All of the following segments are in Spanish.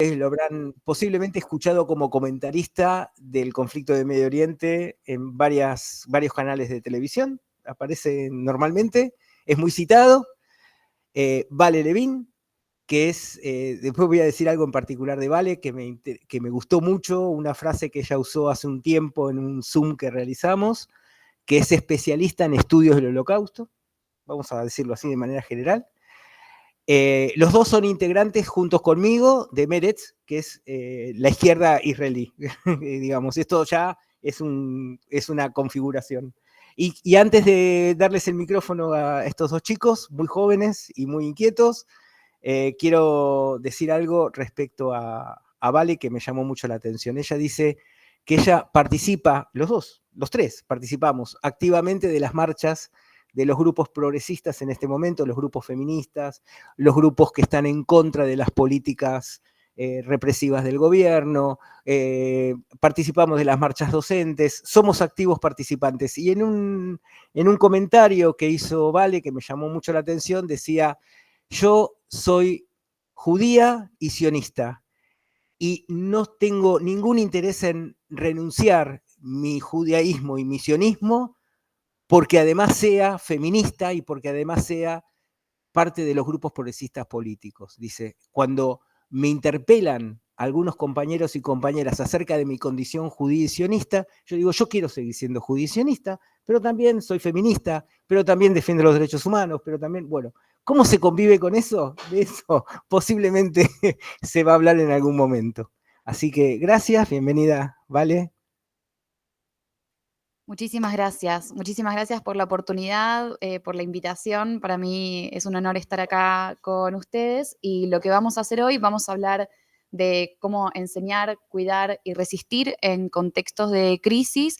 lo habrán posiblemente escuchado como comentarista del conflicto de Medio Oriente en varios canales de televisión, aparece normalmente, es muy citado. Vale Levin, que es, después voy a decir algo en particular de Vale, que me gustó mucho, una frase que ella usó hace un tiempo en un Zoom que realizamos, que es especialista en estudios del Holocausto, vamos a decirlo así de manera general. Los dos son integrantes juntos conmigo de Meretz, que es la izquierda israelí. Digamos, esto ya es una configuración. Y antes de darles el micrófono a estos dos chicos, muy jóvenes y muy inquietos, quiero decir algo respecto a Vale que me llamó mucho la atención. Ella dice que ella participa, los tres participamos activamente de las marchas de los grupos progresistas en este momento, los grupos feministas, los grupos que están en contra de las políticas represivas del gobierno, participamos de las marchas docentes, somos activos participantes. Y en un comentario que hizo Vale, que me llamó mucho la atención, decía: yo soy judía y sionista, y no tengo ningún interés en renunciar mi judaísmo y mi sionismo porque además sea feminista y porque además sea parte de los grupos progresistas políticos. Dice, cuando me interpelan algunos compañeros y compañeras acerca de mi condición judía y sionista, yo digo, yo quiero seguir siendo judía y sionista, pero también soy feminista, pero también defiendo los derechos humanos, pero también, bueno, ¿cómo se convive con eso? De eso posiblemente se va a hablar en algún momento. Así que gracias, bienvenida, Vale. Muchísimas gracias por la oportunidad, por la invitación. Para mí es un honor estar acá con ustedes y lo que vamos a hacer hoy, vamos a hablar de cómo enseñar, cuidar y resistir en contextos de crisis.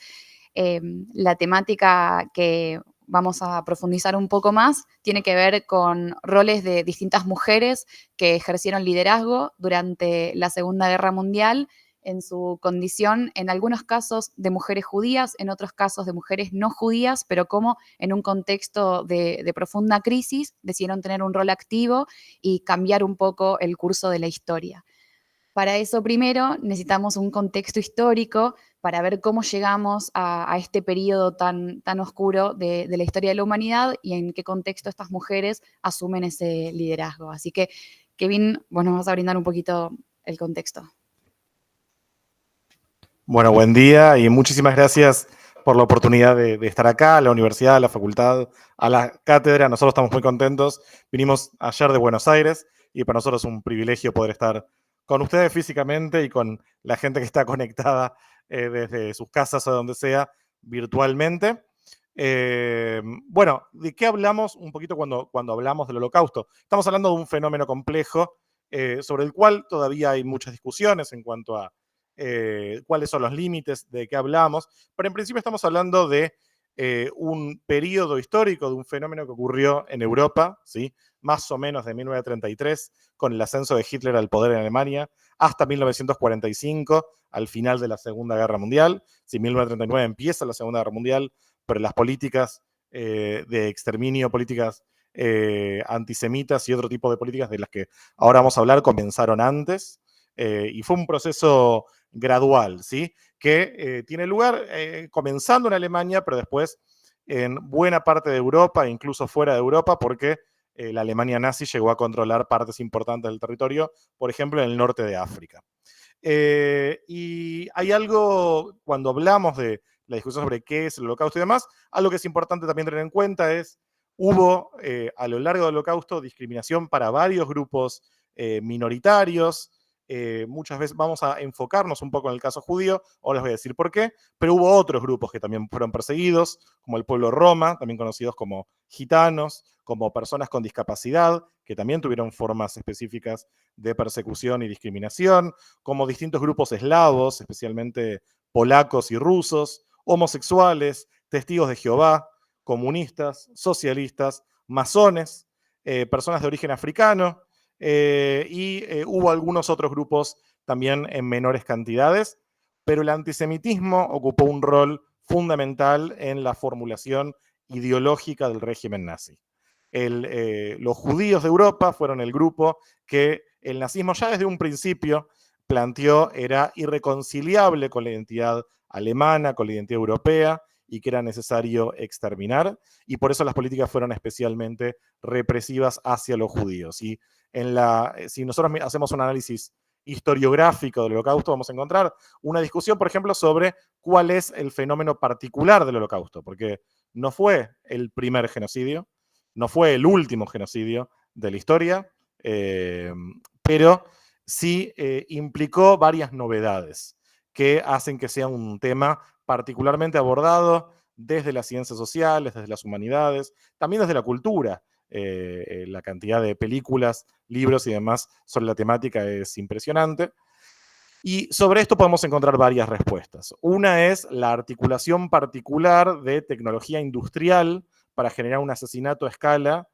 La temática que vamos a profundizar un poco más tiene que ver con roles de distintas mujeres que ejercieron liderazgo durante la Segunda Guerra Mundial en su condición, en algunos casos de mujeres judías, en otros casos de mujeres no judías, pero como en un contexto de profunda crisis decidieron tener un rol activo y cambiar un poco el curso de la historia. Para eso primero necesitamos un contexto histórico para ver cómo llegamos a este periodo tan oscuro de la historia de la humanidad y en qué contexto estas mujeres asumen ese liderazgo. Así que, Kevin, vos nos vas a brindar un poquito el contexto. Bueno, buen día y muchísimas gracias por la oportunidad de estar acá, a la universidad, a la facultad, a la cátedra. Nosotros estamos muy contentos. Vinimos ayer de Buenos Aires y para nosotros es un privilegio poder estar con ustedes físicamente y con la gente que está conectada desde sus casas o donde sea, virtualmente. Bueno, ¿de qué hablamos un poquito cuando hablamos del Holocausto? Estamos hablando de un fenómeno complejo sobre el cual todavía hay muchas discusiones en cuanto a cuáles son los límites de qué hablamos, pero en principio estamos hablando de un periodo histórico, de un fenómeno que ocurrió en Europa, ¿sí? Más o menos de 1933, con el ascenso de Hitler al poder en Alemania, hasta 1945, al final de la Segunda Guerra Mundial. Sí, 1939 empieza la Segunda Guerra Mundial, pero las políticas de exterminio, políticas antisemitas y otro tipo de políticas de las que ahora vamos a hablar comenzaron antes. Y fue un proceso gradual, ¿sí? Que tiene lugar comenzando en Alemania, pero después en buena parte de Europa, incluso fuera de Europa, porque la Alemania nazi llegó a controlar partes importantes del territorio, por ejemplo, en el norte de África. Y hay algo, cuando hablamos de la discusión sobre qué es el Holocausto y demás, algo que es importante también tener en cuenta es, hubo a lo largo del Holocausto discriminación para varios grupos minoritarios. Muchas veces vamos a enfocarnos un poco en el caso judío, ahora les voy a decir por qué, pero hubo otros grupos que también fueron perseguidos, como el pueblo roma, también conocidos como gitanos, como personas con discapacidad, que también tuvieron formas específicas de persecución y discriminación, como distintos grupos eslavos, especialmente polacos y rusos, homosexuales, testigos de Jehová, comunistas, socialistas, masones, personas de origen africano, y hubo algunos otros grupos también en menores cantidades, pero el antisemitismo ocupó un rol fundamental en la formulación ideológica del régimen nazi. Los judíos de Europa fueron el grupo que el nazismo ya desde un principio planteó era irreconciliable con la identidad alemana, con la identidad europea, y que era necesario exterminar, y por eso las políticas fueron especialmente represivas hacia los judíos. Y si nosotros hacemos un análisis historiográfico del Holocausto, vamos a encontrar una discusión, por ejemplo, sobre cuál es el fenómeno particular del Holocausto, porque no fue el primer genocidio, no fue el último genocidio de la historia, pero sí implicó varias novedades que hacen que sea un tema particularmente abordado desde las ciencias sociales, desde las humanidades, también desde la cultura. La cantidad de películas, libros y demás sobre la temática es impresionante. Y sobre esto podemos encontrar varias respuestas. Una es la articulación particular de tecnología industrial para generar un asesinato a escala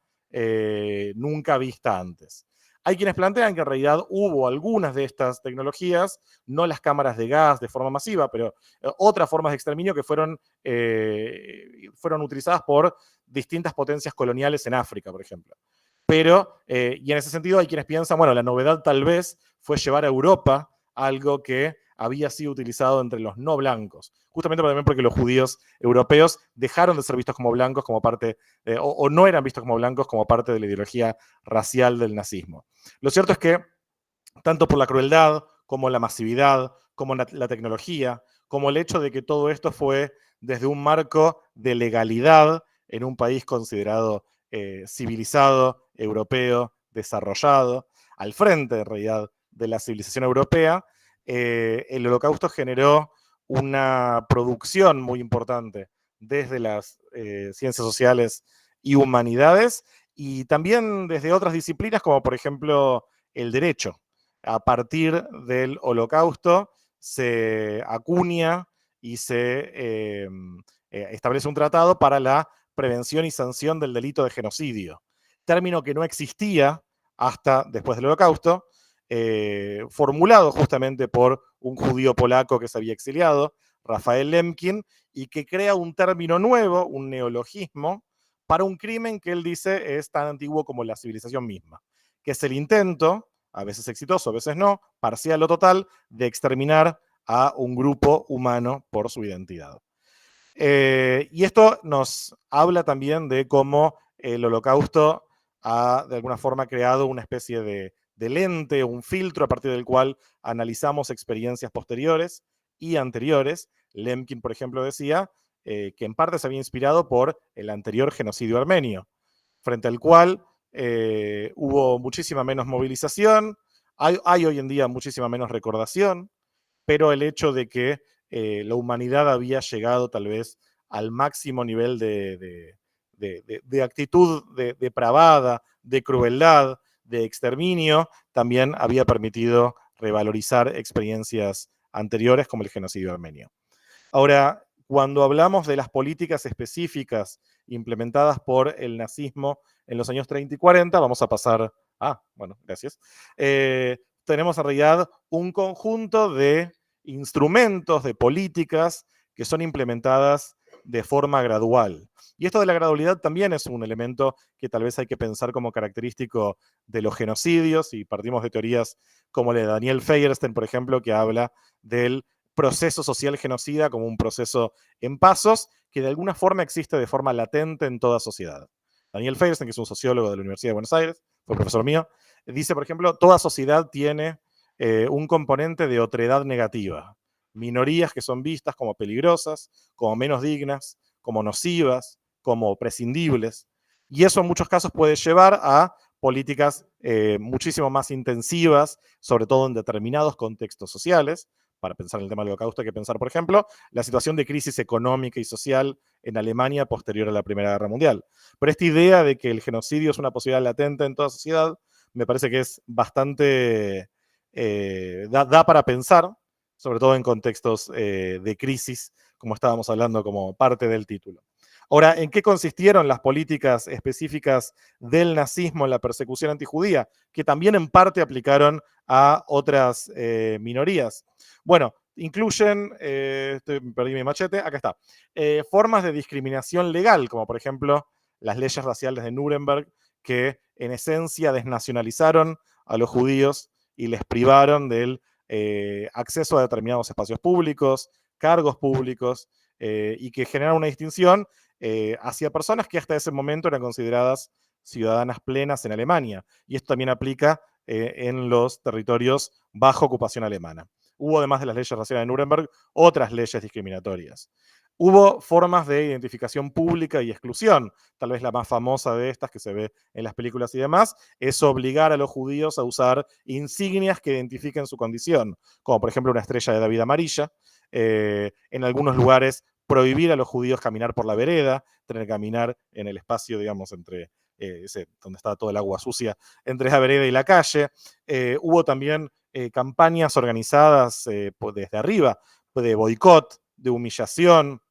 nunca vista antes. Hay quienes plantean que en realidad hubo algunas de estas tecnologías, no las cámaras de gas de forma masiva, pero otras formas de exterminio que fueron utilizadas por distintas potencias coloniales en África, por ejemplo. Pero, y en ese sentido hay quienes piensan, bueno, la novedad tal vez fue llevar a Europa algo que había sido utilizado entre los no blancos, justamente también porque los judíos europeos dejaron de ser vistos como blancos como parte, o no eran vistos como blancos como parte de la ideología racial del nazismo. Lo cierto es que, tanto por la crueldad, como la masividad, como la tecnología, como el hecho de que todo esto fue desde un marco de legalidad en un país considerado civilizado, europeo, desarrollado, al frente, en realidad, de la civilización europea, el Holocausto generó una producción muy importante desde las ciencias sociales y humanidades, y también desde otras disciplinas, como por ejemplo el derecho. A partir del Holocausto se acuña y se establece un tratado para la prevención y sanción del delito de genocidio, término que no existía hasta después del Holocausto, formulado justamente por un judío polaco que se había exiliado, Rafael Lemkin, y que crea un término nuevo, un neologismo, para un crimen que él dice es tan antiguo como la civilización misma, que es el intento, a veces exitoso, a veces no, parcial o total, de exterminar a un grupo humano por su identidad. Y esto nos habla también de cómo el Holocausto ha de alguna forma creado una especie de lente, un filtro a partir del cual analizamos experiencias posteriores y anteriores. Lemkin, por ejemplo, decía que en parte se había inspirado por el anterior genocidio armenio, frente al cual hubo muchísima menos movilización, hay hoy en día muchísima menos recordación, pero el hecho de que la humanidad había llegado tal vez al máximo nivel de actitud depravada, de crueldad, de exterminio, también había permitido revalorizar experiencias anteriores como el genocidio armenio. Ahora, cuando hablamos de las políticas específicas implementadas por el nazismo en los años 30 y 40, vamos a pasar... bueno, gracias. Tenemos en realidad un conjunto de instrumentos, de políticas que son implementadas de forma gradual. Y esto de la gradualidad también es un elemento que tal vez hay que pensar como característico de los genocidios, y partimos de teorías como la de Daniel Feierstein, por ejemplo, que habla del proceso social genocida como un proceso en pasos que de alguna forma existe de forma latente en toda sociedad. Daniel Feierstein, que es un sociólogo de la Universidad de Buenos Aires, fue profesor mío, dice, por ejemplo, toda sociedad tiene un componente de otredad negativa. Minorías que son vistas como peligrosas, como menos dignas, como nocivas, como prescindibles. Y eso en muchos casos puede llevar a políticas muchísimo más intensivas, sobre todo en determinados contextos sociales. Para pensar en el tema del Holocausto hay que pensar, por ejemplo, la situación de crisis económica y social en Alemania posterior a la Primera Guerra Mundial. Pero esta idea de que el genocidio es una posibilidad latente en toda sociedad me parece que es bastante... da para pensar, sobre todo en contextos de crisis, como estábamos hablando como parte del título. Ahora, ¿en qué consistieron las políticas específicas del nazismo en la persecución antijudía, que también en parte aplicaron a otras minorías? Bueno, incluyen, perdí mi machete, acá está, formas de discriminación legal, como por ejemplo las leyes raciales de Nuremberg, que en esencia desnacionalizaron a los judíos y les privaron del acceso a determinados espacios públicos, cargos públicos, y que generaron una distinción hacia personas que hasta ese momento eran consideradas ciudadanas plenas en Alemania. Y esto también aplica en los territorios bajo ocupación alemana. Hubo, además de las leyes raciales de Nuremberg, otras leyes discriminatorias. Hubo formas de identificación pública y exclusión. Tal vez la más famosa de estas, que se ve en las películas y demás, es obligar a los judíos a usar insignias que identifiquen su condición, como por ejemplo una estrella de David amarilla. En algunos lugares, prohibir a los judíos caminar por la vereda, tener que caminar en el espacio, digamos, entre donde estaba todo el agua sucia, entre la vereda y la calle. Hubo también campañas organizadas desde arriba, de boicot, de humillación.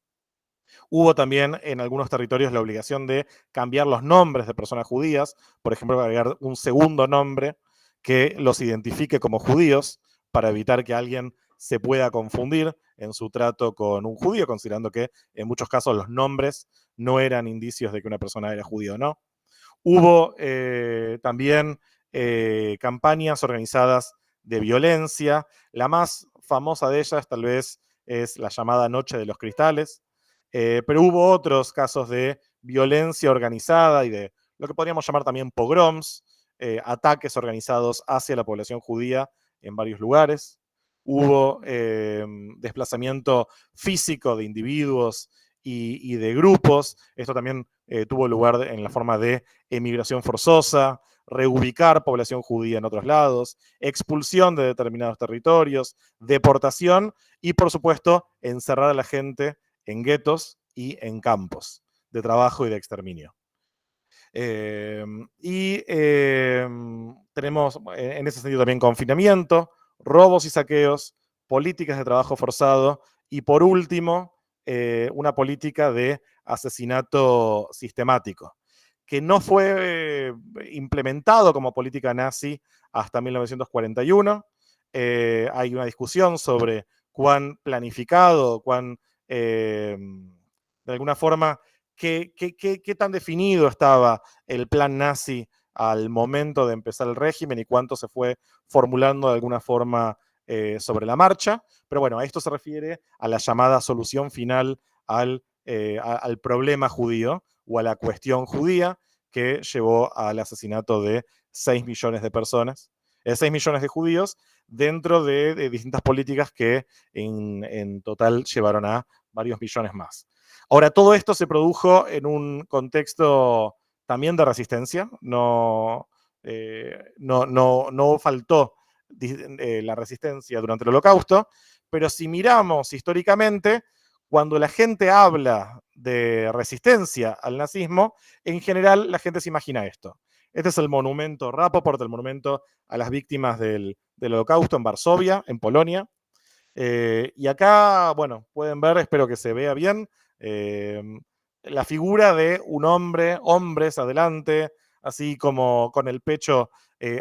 Hubo también en algunos territorios la obligación de cambiar los nombres de personas judías, por ejemplo, agregar un segundo nombre que los identifique como judíos, para evitar que alguien se pueda confundir en su trato con un judío, considerando que en muchos casos los nombres no eran indicios de que una persona era judía o no. Hubo también campañas organizadas de violencia. La más famosa de ellas tal vez es la llamada Noche de los Cristales, pero hubo otros casos de violencia organizada y de lo que podríamos llamar también pogroms, ataques organizados hacia la población judía en varios lugares. Hubo desplazamiento físico de individuos y de grupos. Esto también tuvo lugar en la forma de emigración forzosa, reubicar población judía en otros lados, expulsión de determinados territorios, deportación y, por supuesto, encerrar a la gente en guetos y en campos de trabajo y de exterminio. Tenemos en ese sentido también confinamiento, robos y saqueos, políticas de trabajo forzado y, por último, una política de asesinato sistemático, que no fue implementado como política nazi hasta 1941. Hay una discusión sobre cuán planificado, cuán, de alguna forma, qué tan definido estaba el plan nazi al momento de empezar el régimen y cuánto se fue formulando de alguna forma sobre la marcha. Pero bueno, a esto se refiere a la llamada solución final al problema judío o a la cuestión judía, que llevó al asesinato de 6 millones de personas, 6 millones de judíos, dentro de distintas políticas que en total llevaron a varios millones más. Ahora, todo esto se produjo en un contexto también de resistencia. No faltó la resistencia durante el Holocausto, pero si miramos históricamente, cuando la gente habla de resistencia al nazismo, en general la gente se imagina esto. Este es el monumento Rapoport, el monumento a las víctimas del Holocausto en Varsovia, en Polonia. Y acá, bueno, pueden ver, espero que se vea bien, la figura de un hombre, hombres adelante, así como con el pecho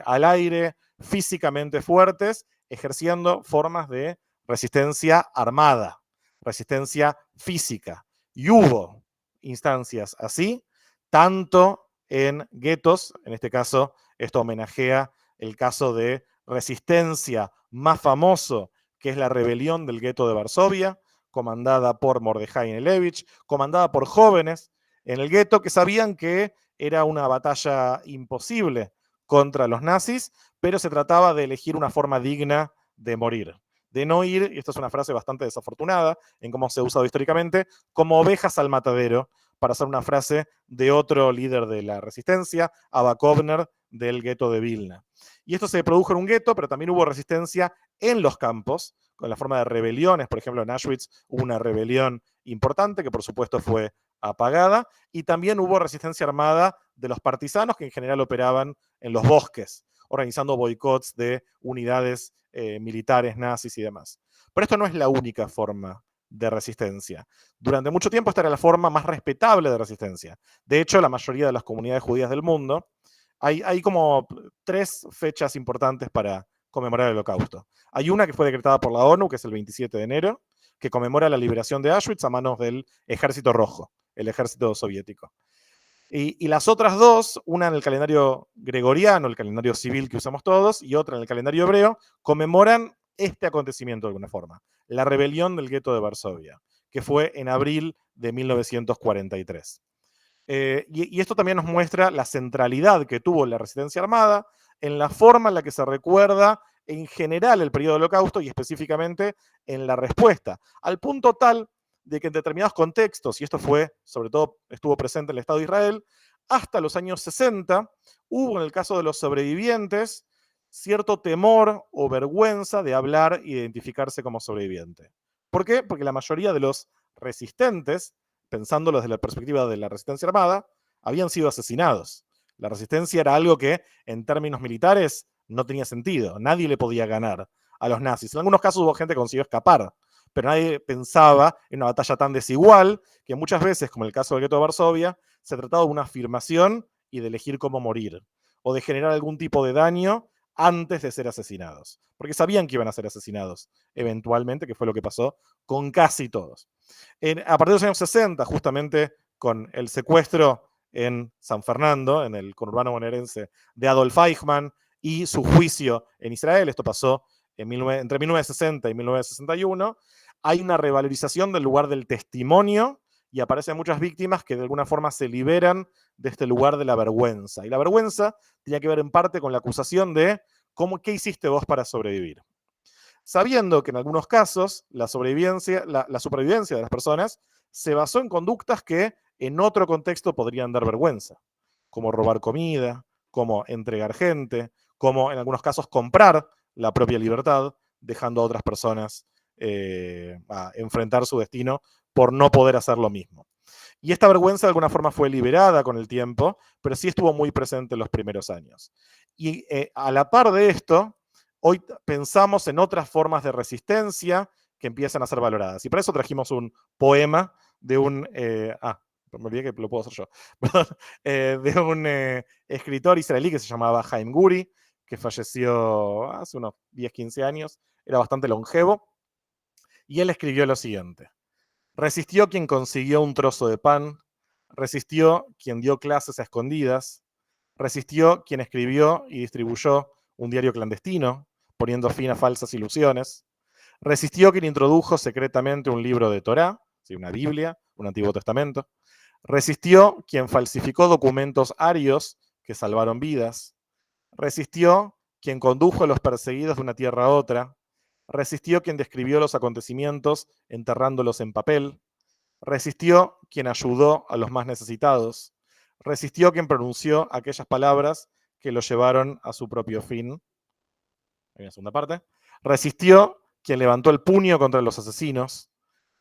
al aire, físicamente fuertes, ejerciendo formas de resistencia armada, resistencia física. Y hubo instancias así, tanto en guetos, en este caso, esto homenajea el caso de resistencia más famoso, que es la rebelión del gueto de Varsovia, comandada por Mordejai Nelevich, comandada por jóvenes en el gueto que sabían que era una batalla imposible contra los nazis, pero se trataba de elegir una forma digna de morir. De no ir, y esta es una frase bastante desafortunada en cómo se ha usado históricamente, como ovejas al matadero, para hacer una frase de otro líder de la resistencia, Abba Kovner, del gueto de Vilna. Y esto se produjo en un gueto, pero también hubo resistencia en los campos, con la forma de rebeliones. Por ejemplo, en Auschwitz hubo una rebelión importante que por supuesto fue apagada, y también hubo resistencia armada de los partisanos, que en general operaban en los bosques, organizando boicots de unidades militares nazis y demás. Pero esto no es la única forma de resistencia. Durante mucho tiempo esta era la forma más respetable de resistencia. De hecho, la mayoría de las comunidades judías del mundo, hay como 3 fechas importantes para conmemorar el Holocausto. Hay una que fue decretada por la ONU, que es el 27 de enero, que conmemora la liberación de Auschwitz a manos del Ejército Rojo, el ejército soviético. Y las otras dos, una en el calendario gregoriano, el calendario civil que usamos todos, y otra en el calendario hebreo, conmemoran este acontecimiento de alguna forma, la rebelión del gueto de Varsovia, que fue en abril de 1943. Y esto también nos muestra la centralidad que tuvo la resistencia armada en la forma en la que se recuerda en general el periodo del Holocausto y específicamente en la respuesta, al punto tal de que en determinados contextos, y esto fue, sobre todo, estuvo presente en el Estado de Israel, hasta los años 60, hubo en el caso de los sobrevivientes cierto temor o vergüenza de hablar e identificarse como sobreviviente. ¿Por qué? Porque la mayoría de los resistentes, pensándolo desde la perspectiva de la resistencia armada, habían sido asesinados. La resistencia era algo que, en términos militares, no tenía sentido. Nadie le podía ganar a los nazis. En algunos casos hubo gente que consiguió escapar, pero nadie pensaba en una batalla tan desigual que muchas veces, como el caso del gueto de Varsovia, se trataba de una afirmación y de elegir cómo morir, o de generar algún tipo de daño antes de ser asesinados, porque sabían que iban a ser asesinados eventualmente, que fue lo que pasó con casi todos. A partir de los años 60, justamente con el secuestro en San Fernando, en el conurbano bonaerense, de Adolf Eichmann y su juicio en Israel, esto pasó entre 1960 y 1961, hay una revalorización del lugar del testimonio y aparecen muchas víctimas que de alguna forma se liberan de este lugar de la vergüenza. Y la vergüenza tenía que ver en parte con la acusación de ¿qué hiciste vos para sobrevivir? Sabiendo que en algunos casos la supervivencia de las personas se basó en conductas que en otro contexto podrían dar vergüenza, como robar comida, como entregar gente, como en algunos casos comprar la propia libertad, dejando a otras personas a enfrentar su destino por no poder hacer lo mismo. Y esta vergüenza de alguna forma fue liberada con el tiempo, pero sí estuvo muy presente en los primeros años. Y a la par de esto, hoy pensamos en otras formas de resistencia que empiezan a ser valoradas. Y para eso trajimos un poema de un... me olvidé que lo puedo hacer yo. Perdón, de un escritor israelí que se llamaba Haim Guri, que falleció hace unos 10, 15 años. Era bastante longevo. Y él escribió lo siguiente. Resistió quien consiguió un trozo de pan, resistió quien dio clases a escondidas, resistió quien escribió y distribuyó un diario clandestino, poniendo fin a falsas ilusiones, resistió quien introdujo secretamente un libro de Torá, una Biblia, un Antiguo Testamento, resistió quien falsificó documentos arios que salvaron vidas, resistió quien condujo a los perseguidos de una tierra a otra, resistió quien describió los acontecimientos enterrándolos en papel, resistió quien ayudó a los más necesitados, resistió quien pronunció aquellas palabras que lo llevaron a su propio fin. Hay una segunda parte. Resistió quien levantó el puño contra los asesinos,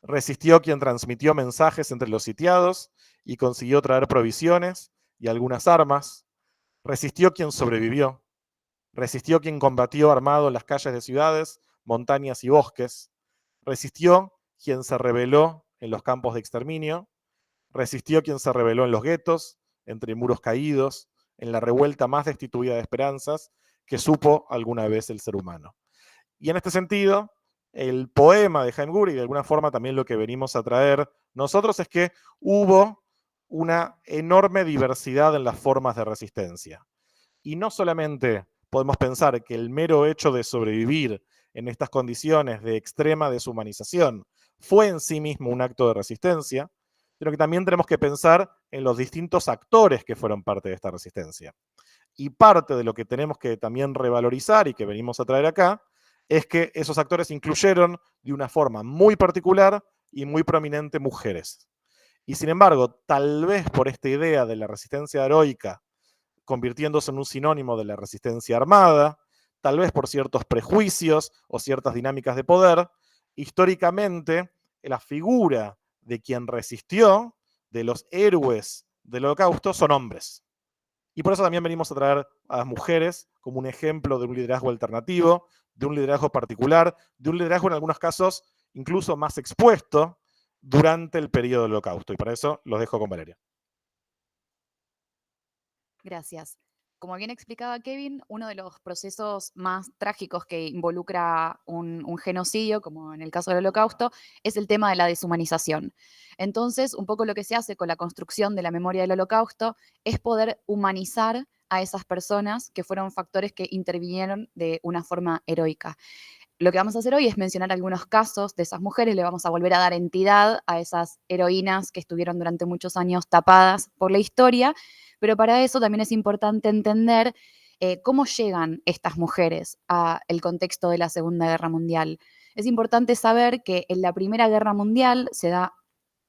resistió quien transmitió mensajes entre los sitiados y consiguió traer provisiones y algunas armas, resistió quien sobrevivió, resistió quien combatió armado en las calles de ciudades, montañas y bosques, resistió quien se rebeló en los campos de exterminio, resistió quien se rebeló en los guetos, entre muros caídos, en la revuelta más destituida de esperanzas que supo alguna vez el ser humano. Y en este sentido, el poema de Haim Guri, de alguna forma también lo que venimos a traer nosotros, es que hubo una enorme diversidad en las formas de resistencia. Y no solamente podemos pensar que el mero hecho de sobrevivir en estas condiciones de extrema deshumanización fue en sí mismo un acto de resistencia, sino que también tenemos que pensar en los distintos actores que fueron parte de esta resistencia. Y parte de lo que tenemos que también revalorizar y que venimos a traer acá es que esos actores incluyeron de una forma muy particular y muy prominente mujeres. Y sin embargo, tal vez por esta idea de la resistencia heroica convirtiéndose en un sinónimo de la resistencia armada, tal vez por ciertos prejuicios o ciertas dinámicas de poder, históricamente la figura de quien resistió, de los héroes del Holocausto, son hombres. Y por eso también venimos a traer a las mujeres como un ejemplo de un liderazgo alternativo, de un liderazgo particular, de un liderazgo en algunos casos incluso más expuesto durante el periodo del Holocausto. Y para eso los dejo con Valeria. Gracias. Como bien explicaba Kevin, uno de los procesos más trágicos que involucra un genocidio, como en el caso del Holocausto, es el tema de la deshumanización. Entonces, un poco lo que se hace con la construcción de la memoria del Holocausto es poder humanizar a esas personas que fueron factores que intervinieron de una forma heroica. Lo que vamos a hacer hoy es mencionar algunos casos de esas mujeres, le vamos a volver a dar entidad a esas heroínas que estuvieron durante muchos años tapadas por la historia, pero para eso también es importante entender cómo llegan estas mujeres al contexto de la Segunda Guerra Mundial. Es importante saber que en la Primera Guerra Mundial se da,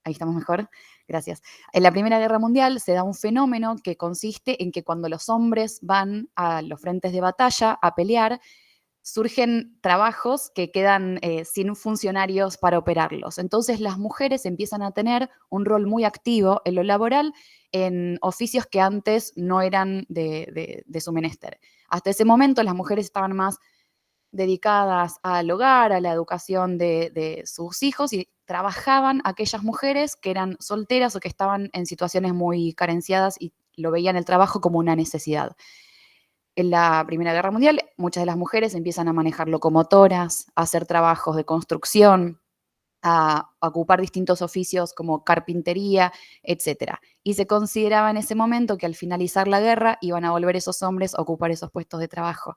ahí estamos mejor, gracias, en la Primera Guerra Mundial se da un fenómeno que consiste en que cuando los hombres van a los frentes de batalla a pelear, surgen trabajos que quedan sin funcionarios para operarlos. Entonces las mujeres empiezan a tener un rol muy activo en lo laboral en oficios que antes no eran de su menester. Hasta ese momento las mujeres estaban más dedicadas al hogar, a la educación de sus hijos y trabajaban aquellas mujeres que eran solteras o que estaban en situaciones muy carenciadas y lo veían el trabajo como una necesidad. En la Primera Guerra Mundial, muchas de las mujeres empiezan a manejar locomotoras, a hacer trabajos de construcción, a ocupar distintos oficios como carpintería, etcétera. Y se consideraba en ese momento que al finalizar la guerra iban a volver esos hombres a ocupar esos puestos de trabajo.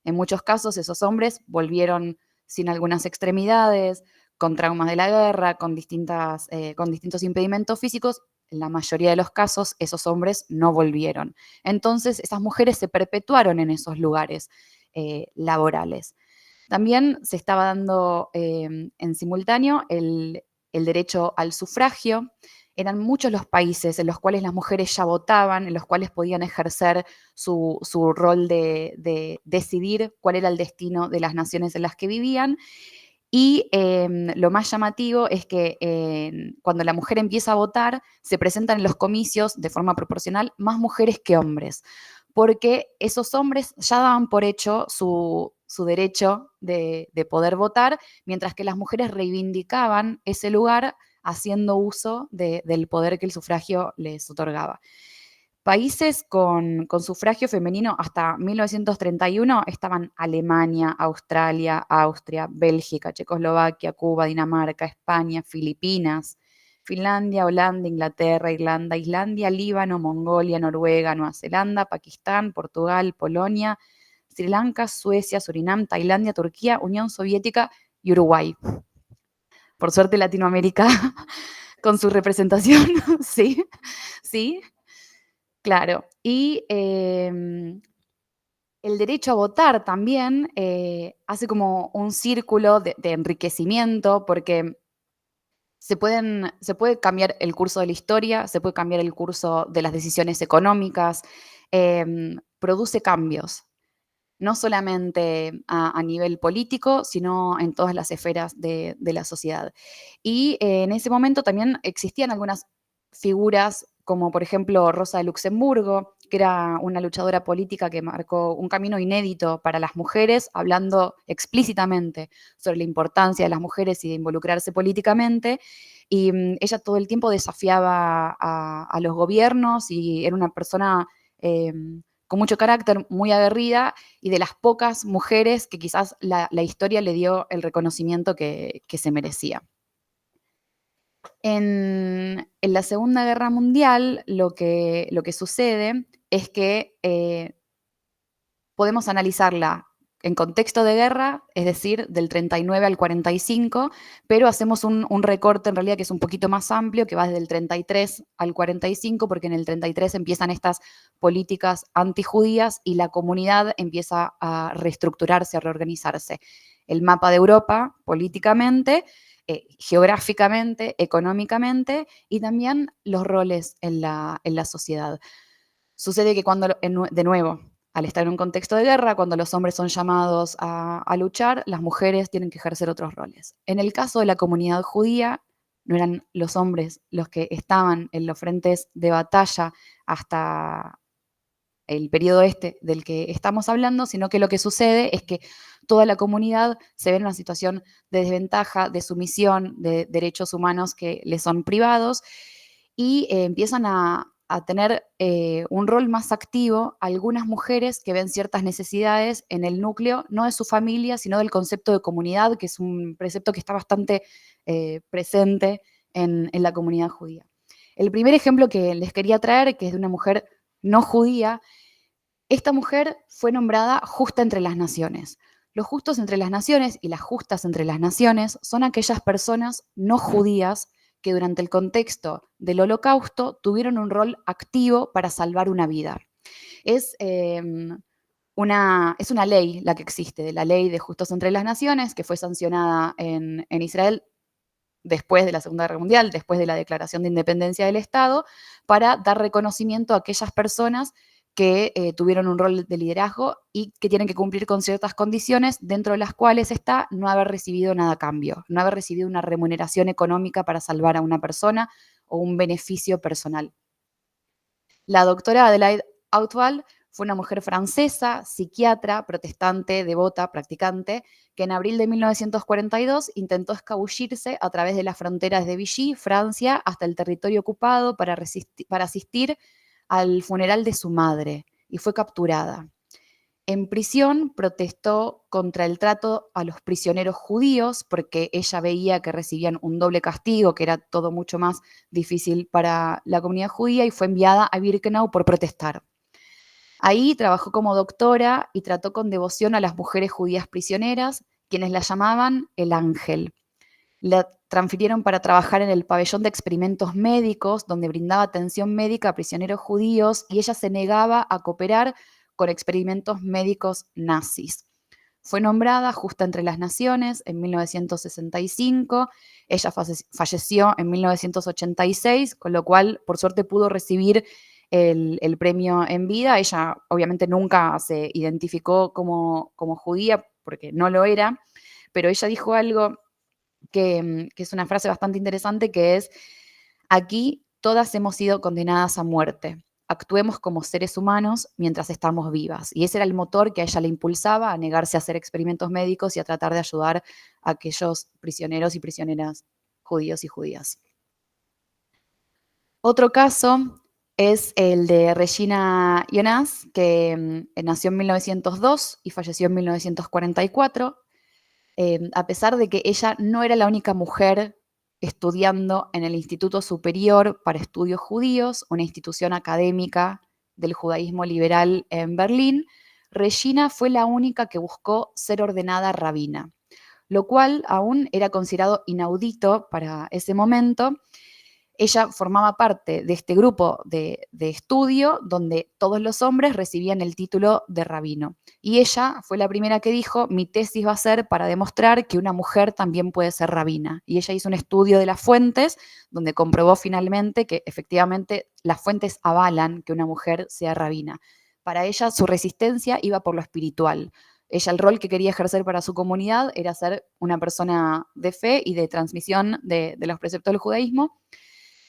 En muchos casos esos hombres volvieron sin algunas extremidades, con traumas de la guerra, con distintos impedimentos físicos. En la mayoría de los casos esos hombres no volvieron. Entonces esas mujeres se perpetuaron en esos lugares laborales. También se estaba dando en simultáneo el derecho al sufragio. Eran muchos los países en los cuales las mujeres ya votaban, en los cuales podían ejercer su rol de decidir cuál era el destino de las naciones en las que vivían. Y lo más llamativo es que cuando la mujer empieza a votar, se presentan en los comicios de forma proporcional más mujeres que hombres, porque esos hombres ya daban por hecho su derecho de poder votar, mientras que las mujeres reivindicaban ese lugar haciendo uso del poder que el sufragio les otorgaba. Países con sufragio femenino hasta 1931 estaban Alemania, Australia, Austria, Bélgica, Checoslovaquia, Cuba, Dinamarca, España, Filipinas, Finlandia, Holanda, Inglaterra, Irlanda, Islandia, Líbano, Mongolia, Noruega, Nueva Zelanda, Pakistán, Portugal, Polonia, Sri Lanka, Suecia, Surinam, Tailandia, Turquía, Unión Soviética y Uruguay. Por suerte Latinoamérica con su representación, sí, sí. Claro, y el derecho a votar también hace como un círculo de enriquecimiento, porque se puede cambiar el curso de la historia, se puede cambiar el curso de las decisiones económicas, produce cambios, no solamente a nivel político, sino en todas las esferas de la sociedad. Y en ese momento también existían algunas figuras como por ejemplo Rosa de Luxemburgo, que era una luchadora política que marcó un camino inédito para las mujeres, hablando explícitamente sobre la importancia de las mujeres y de involucrarse políticamente. Y ella todo el tiempo desafiaba a los gobiernos y era una persona con mucho carácter, muy aguerrida y de las pocas mujeres que quizás la historia le dio el reconocimiento que se merecía. En la Segunda Guerra Mundial lo que sucede es que podemos analizarla en contexto de guerra, es decir, del 39 al 45, pero hacemos un recorte en realidad que es un poquito más amplio, que va desde el 33 al 45, porque en el 33 empiezan estas políticas antijudías y la comunidad empieza a reestructurarse, a reorganizarse. El mapa de Europa, políticamente, geográficamente, económicamente, y también los roles en la sociedad. Sucede que cuando, de nuevo, al estar en un contexto de guerra, cuando los hombres son llamados a luchar, las mujeres tienen que ejercer otros roles. En el caso de la comunidad judía, no eran los hombres los que estaban en los frentes de batalla hasta el periodo este del que estamos hablando, sino que lo que sucede es que toda la comunidad se ve en una situación de desventaja, de sumisión, de derechos humanos que les son privados, y empiezan a a tener un rol más activo algunas mujeres que ven ciertas necesidades en el núcleo, no de su familia, sino del concepto de comunidad, que es un precepto que está bastante presente en la comunidad judía. El primer ejemplo que les quería traer, que es de una mujer no judía, esta mujer fue nombrada justa entre las naciones. Los justos entre las naciones y las justas entre las naciones son aquellas personas no judías que durante el contexto del Holocausto tuvieron un rol activo para salvar una vida. Es una ley la que existe, la ley de justos entre las naciones, que fue sancionada en Israel después de la Segunda Guerra Mundial, después de la Declaración de Independencia del Estado, para dar reconocimiento a aquellas personas que tuvieron un rol de liderazgo y que tienen que cumplir con ciertas condiciones, dentro de las cuales está no haber recibido nada a cambio, no haber recibido una remuneración económica para salvar a una persona o un beneficio personal. La doctora Adelaide Outval fue una mujer francesa, psiquiatra, protestante, devota, practicante, que en abril de 1942 intentó escabullirse a través de las fronteras de Vichy, Francia, hasta el territorio ocupado para asistir al funeral de su madre, y fue capturada. En prisión protestó contra el trato a los prisioneros judíos porque ella veía que recibían un doble castigo, que era todo mucho más difícil para la comunidad judía, y fue enviada a Birkenau por protestar. Ahí trabajó como doctora y trató con devoción a las mujeres judías prisioneras, quienes la llamaban el ángel. La transfirieron para trabajar en el pabellón de experimentos médicos, donde brindaba atención médica a prisioneros judíos, y ella se negaba a cooperar con experimentos médicos nazis. Fue nombrada justa entre las naciones en 1965, ella falleció en 1986, con lo cual, por suerte, pudo recibir el premio en vida. Ella obviamente nunca se identificó como judía, porque no lo era, pero ella dijo algo que es una frase bastante interesante, que es: aquí todas hemos sido condenadas a muerte. Actuemos como seres humanos mientras estamos vivas. Y ese era el motor que a ella le impulsaba a negarse a hacer experimentos médicos y a tratar de ayudar a aquellos prisioneros y prisioneras judíos y judías. Otro caso es el de Regina Ionas, que nació en 1902 y falleció en 1944. A pesar de que ella no era la única mujer estudiando en el Instituto Superior para Estudios Judíos, una institución académica del judaísmo liberal en Berlín, Regina fue la única que buscó ser ordenada rabina, lo cual aún era considerado inaudito para ese momento. Ella formaba parte de este grupo de estudio donde todos los hombres recibían el título de rabino. Y ella fue la primera que dijo: mi tesis va a ser para demostrar que una mujer también puede ser rabina. Y ella hizo un estudio de las fuentes donde comprobó finalmente que efectivamente las fuentes avalan que una mujer sea rabina. Para ella su resistencia iba por lo espiritual. Ella, el rol que quería ejercer para su comunidad era ser una persona de fe y de transmisión de los preceptos del judaísmo.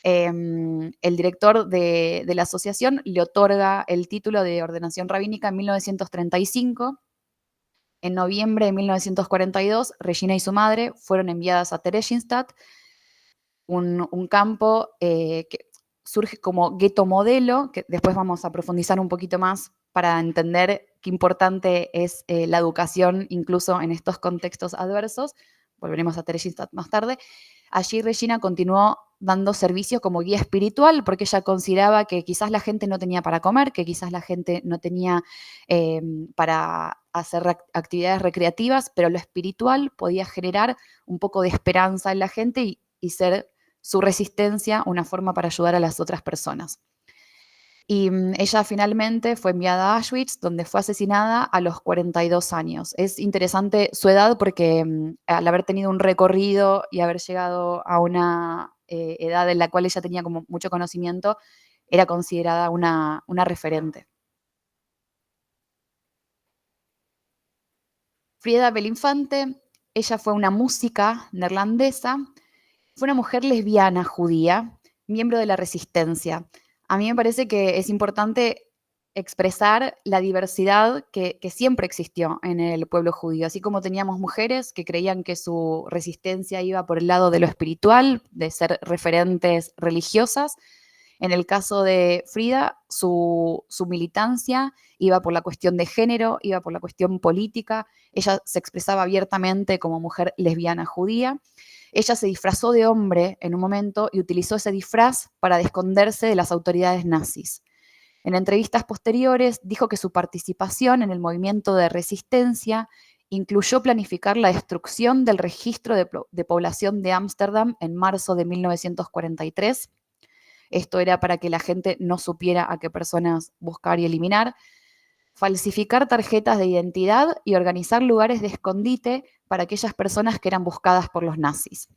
El director de la asociación le otorga el título de ordenación rabínica en 1935. En noviembre de 1942, Regina y su madre fueron enviadas a Theresienstadt, un campo que surge como gueto modelo, que después vamos a profundizar un poquito más para entender qué importante es la educación incluso en estos contextos adversos. Volveremos a Theresienstadt más tarde. Allí Regina continuó dando servicio como guía espiritual porque ella consideraba que quizás la gente no tenía para comer, que quizás la gente no tenía para hacer actividades recreativas, pero lo espiritual podía generar un poco de esperanza en la gente y ser su resistencia una forma para ayudar a las otras personas. Y ella finalmente fue enviada a Auschwitz, donde fue asesinada a los 42 años. Es interesante su edad porque al haber tenido un recorrido y haber llegado a una edad en la cual ella tenía como mucho conocimiento, era considerada una referente. Frieda Belinfante, ella fue una música neerlandesa, fue una mujer lesbiana judía, miembro de la Resistencia. A mí me parece que es importante expresar la diversidad que siempre existió en el pueblo judío, así como teníamos mujeres que creían que su resistencia iba por el lado de lo espiritual, de ser referentes religiosas. En el caso de Frida, su militancia iba por la cuestión de género, iba por la cuestión política. Ella se expresaba abiertamente como mujer lesbiana judía. Ella se disfrazó de hombre en un momento y utilizó ese disfraz para esconderse de las autoridades nazis. En entrevistas posteriores dijo que su participación en el movimiento de resistencia incluyó planificar la destrucción del registro de población de Ámsterdam en marzo de 1943. Esto era para que la gente no supiera a qué personas buscar y eliminar. Falsificar tarjetas de identidad y organizar lugares de escondite para aquellas personas que eran buscadas por los nazis.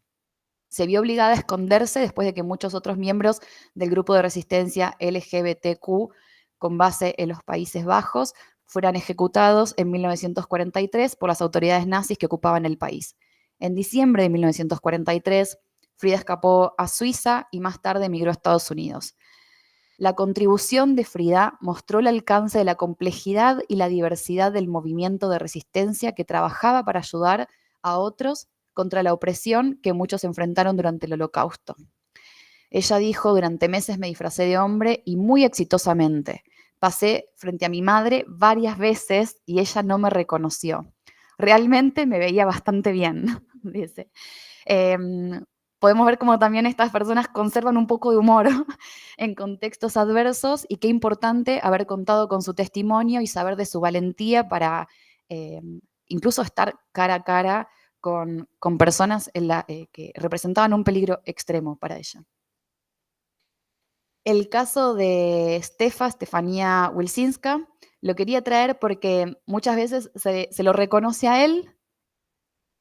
Se vio obligada a esconderse después de que muchos otros miembros del grupo de resistencia LGBTQ con base en los Países Bajos fueran ejecutados en 1943 por las autoridades nazis que ocupaban el país. En diciembre de 1943, Frida escapó a Suiza y más tarde emigró a Estados Unidos. La contribución de Frida mostró el alcance de la complejidad y la diversidad del movimiento de resistencia que trabajaba para ayudar a otros contra la opresión que muchos enfrentaron durante el Holocausto. Ella dijo: durante meses me disfracé de hombre y muy exitosamente. Pasé frente a mi madre varias veces y ella no me reconoció. Realmente me veía bastante bien, dice. Podemos ver cómo también estas personas conservan un poco de humor en contextos adversos, y qué importante haber contado con su testimonio y saber de su valentía para incluso estar cara a cara con personas que representaban un peligro extremo para ella. El caso de Stefania Wilczynska lo quería traer porque muchas veces se lo reconoce a él.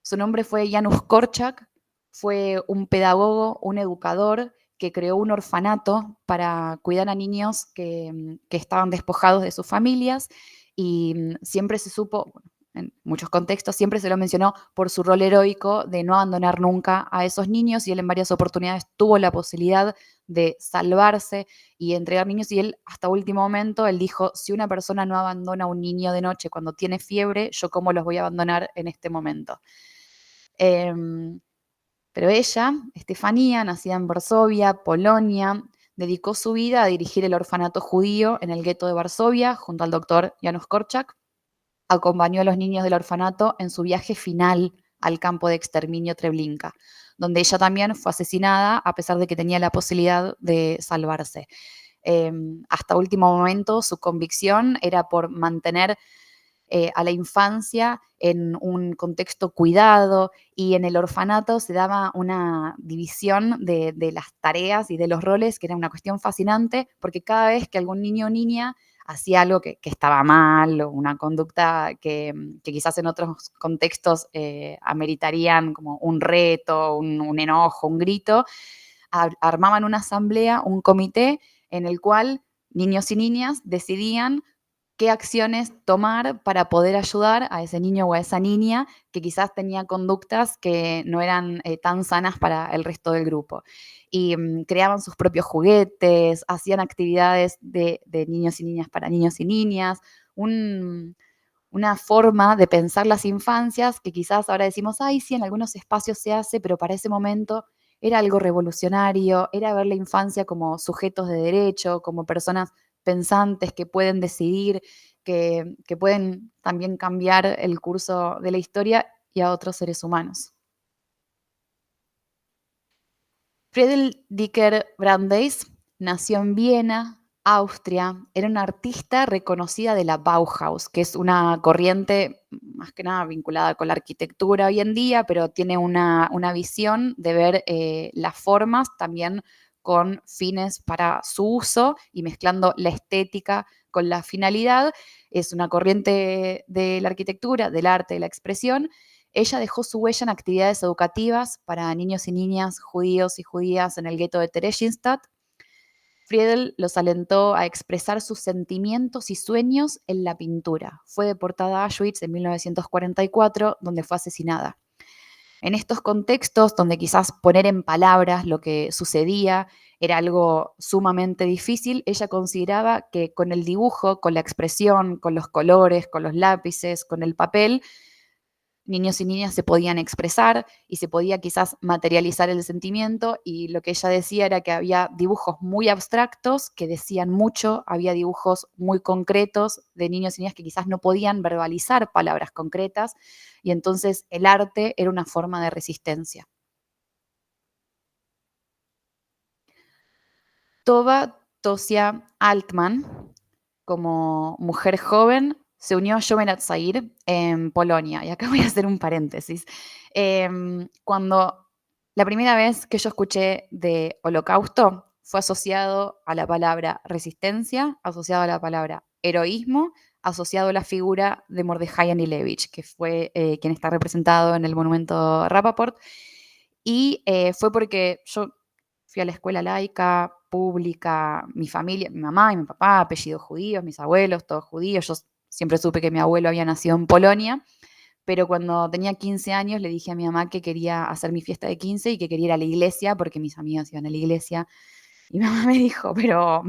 Su nombre fue Janusz Korczak, fue un pedagogo, un educador que creó un orfanato para cuidar a niños que estaban despojados de sus familias, y siempre se supo, en muchos contextos, siempre se lo mencionó por su rol heroico de no abandonar nunca a esos niños, y él en varias oportunidades tuvo la posibilidad de salvarse y entregar niños, y él hasta último momento, él dijo: si una persona no abandona a un niño de noche cuando tiene fiebre, ¿yo cómo los voy a abandonar en este momento? Pero ella, Stefania, nacida en Varsovia, Polonia, dedicó su vida a dirigir el orfanato judío en el gueto de Varsovia junto al doctor Janusz Korczak. Acompañó a los niños del orfanato en su viaje final al campo de exterminio Treblinka, donde ella también fue asesinada a pesar de que tenía la posibilidad de salvarse. Hasta último momento, su convicción era por mantener a la infancia en un contexto cuidado, y en el orfanato se daba una división de las tareas y de los roles, que era una cuestión fascinante, porque cada vez que algún niño o niña hacía algo que estaba mal, o una conducta que quizás en otros contextos ameritarían como un reto, un enojo, un grito, armaban una asamblea, un comité en el cual niños y niñas decidían qué acciones tomar para poder ayudar a ese niño o a esa niña que quizás tenía conductas que no eran tan sanas para el resto del grupo. Y creaban sus propios juguetes, hacían actividades de niños y niñas para niños y niñas, una forma de pensar las infancias que quizás ahora decimos: ay, sí, en algunos espacios se hace, pero para ese momento era algo revolucionario, era ver la infancia como sujetos de derecho, como personas pensantes que pueden decidir, que pueden también cambiar el curso de la historia y a otros seres humanos. Friedel Dicker Brandeis nació en Viena, Austria. Era una artista reconocida de la Bauhaus, que es una corriente más que nada vinculada con la arquitectura hoy en día, pero tiene una visión de ver las formas también con fines para su uso y mezclando la estética con la finalidad. Es una corriente de la arquitectura, del arte, de la expresión. Ella dejó su huella en actividades educativas para niños y niñas judíos y judías en el gueto de Theresienstadt. Friedel los alentó a expresar sus sentimientos y sueños en la pintura. Fue deportada a Auschwitz en 1944, donde fue asesinada. En estos contextos, donde quizás poner en palabras lo que sucedía era algo sumamente difícil, ella consideraba que con el dibujo, con la expresión, con los colores, con los lápices, con el papel, niños y niñas se podían expresar y se podía quizás materializar el sentimiento, y lo que ella decía era que había dibujos muy abstractos que decían mucho, había dibujos muy concretos de niños y niñas que quizás no podían verbalizar palabras concretas, y entonces el arte era una forma de resistencia. Tova Tosia Altman, como mujer joven, se unió a Shomen Atzair en Polonia. Y acá voy a hacer un paréntesis. Cuando la primera vez que yo escuché de Holocausto fue asociado a la palabra resistencia, asociado a la palabra heroísmo, asociado a la figura de Mordejai Anilevich, que fue quien está representado en el monumento Rappaport. Y fue porque yo fui a la escuela laica, pública, mi familia, mi mamá y mi papá, apellidos judíos, mis abuelos, todos judíos. Yo siempre supe que mi abuelo había nacido en Polonia, pero cuando tenía 15 años le dije a mi mamá que quería hacer mi fiesta de 15 y que quería ir a la iglesia porque mis amigos iban a la iglesia. Y mi mamá me dijo, pero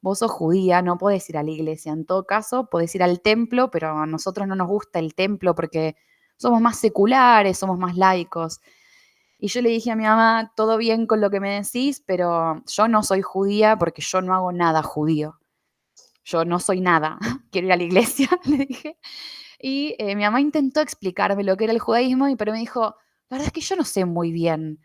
vos sos judía, no podés ir a la iglesia. En todo caso, podés ir al templo, pero a nosotros no nos gusta el templo porque somos más seculares, somos más laicos. Y yo le dije a mi mamá, todo bien con lo que me decís, pero yo no soy judía porque yo no hago nada judío. Yo no soy nada. Quiero ir a la iglesia, le dije. Y mi mamá intentó explicarme lo que era el judaísmo, pero me dijo, la verdad es que yo no sé muy bien.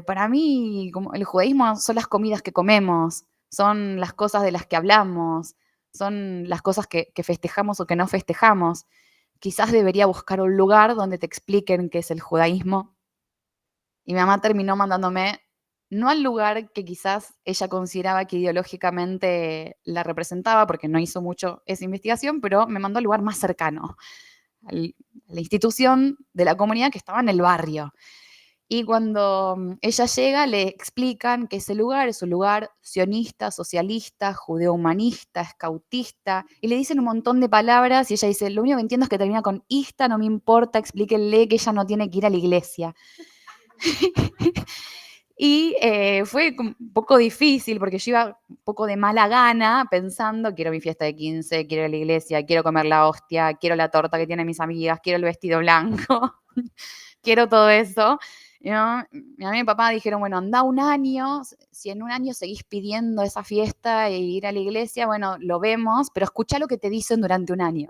Para mí, como el judaísmo son las comidas que comemos, son las cosas de las que hablamos, son las cosas que festejamos o que no festejamos. Quizás debería buscar un lugar donde te expliquen qué es el judaísmo. Y mi mamá terminó mandándome, no al lugar que quizás ella consideraba que ideológicamente la representaba, porque no hizo mucho esa investigación, pero me mandó al lugar más cercano, a la institución de la comunidad que estaba en el barrio. Y cuando ella llega, le explican que ese lugar es un lugar sionista, socialista, judeo-humanista, escautista, y le dicen un montón de palabras, y ella dice, lo único que entiendo es que termina con ista, no me importa, explíquenle que ella no tiene que ir a la iglesia. Y fue un poco difícil porque yo iba un poco de mala gana pensando, quiero mi fiesta de 15, quiero ir a la iglesia, quiero comer la hostia, quiero la torta que tienen mis amigas, quiero el vestido blanco, quiero todo eso. ¿No? Mi mamá y mi papá dijeron, bueno, anda un año, si en un año seguís pidiendo esa fiesta e ir a la iglesia, bueno, lo vemos, pero escucha lo que te dicen durante un año.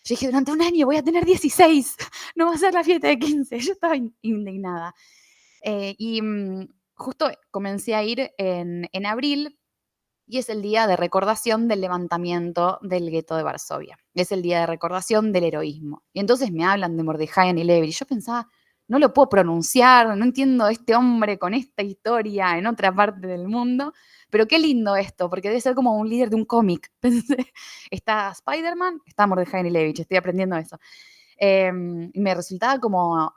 Yo dije, durante un año voy a tener 16, no va a ser la fiesta de 15. Yo estaba indignada. Y justo comencé a ir en abril, y es el día de recordación del levantamiento del gueto de Varsovia. Es el día de recordación del heroísmo. Y entonces me hablan de Mordejai Anilevich. Y yo pensaba, no lo puedo pronunciar, no entiendo a este hombre con esta historia en otra parte del mundo, pero qué lindo esto, porque debe ser como un líder de un cómic. Pensé, está Spider-Man, está Mordejai Anilevich, estoy aprendiendo eso. Y me resultaba como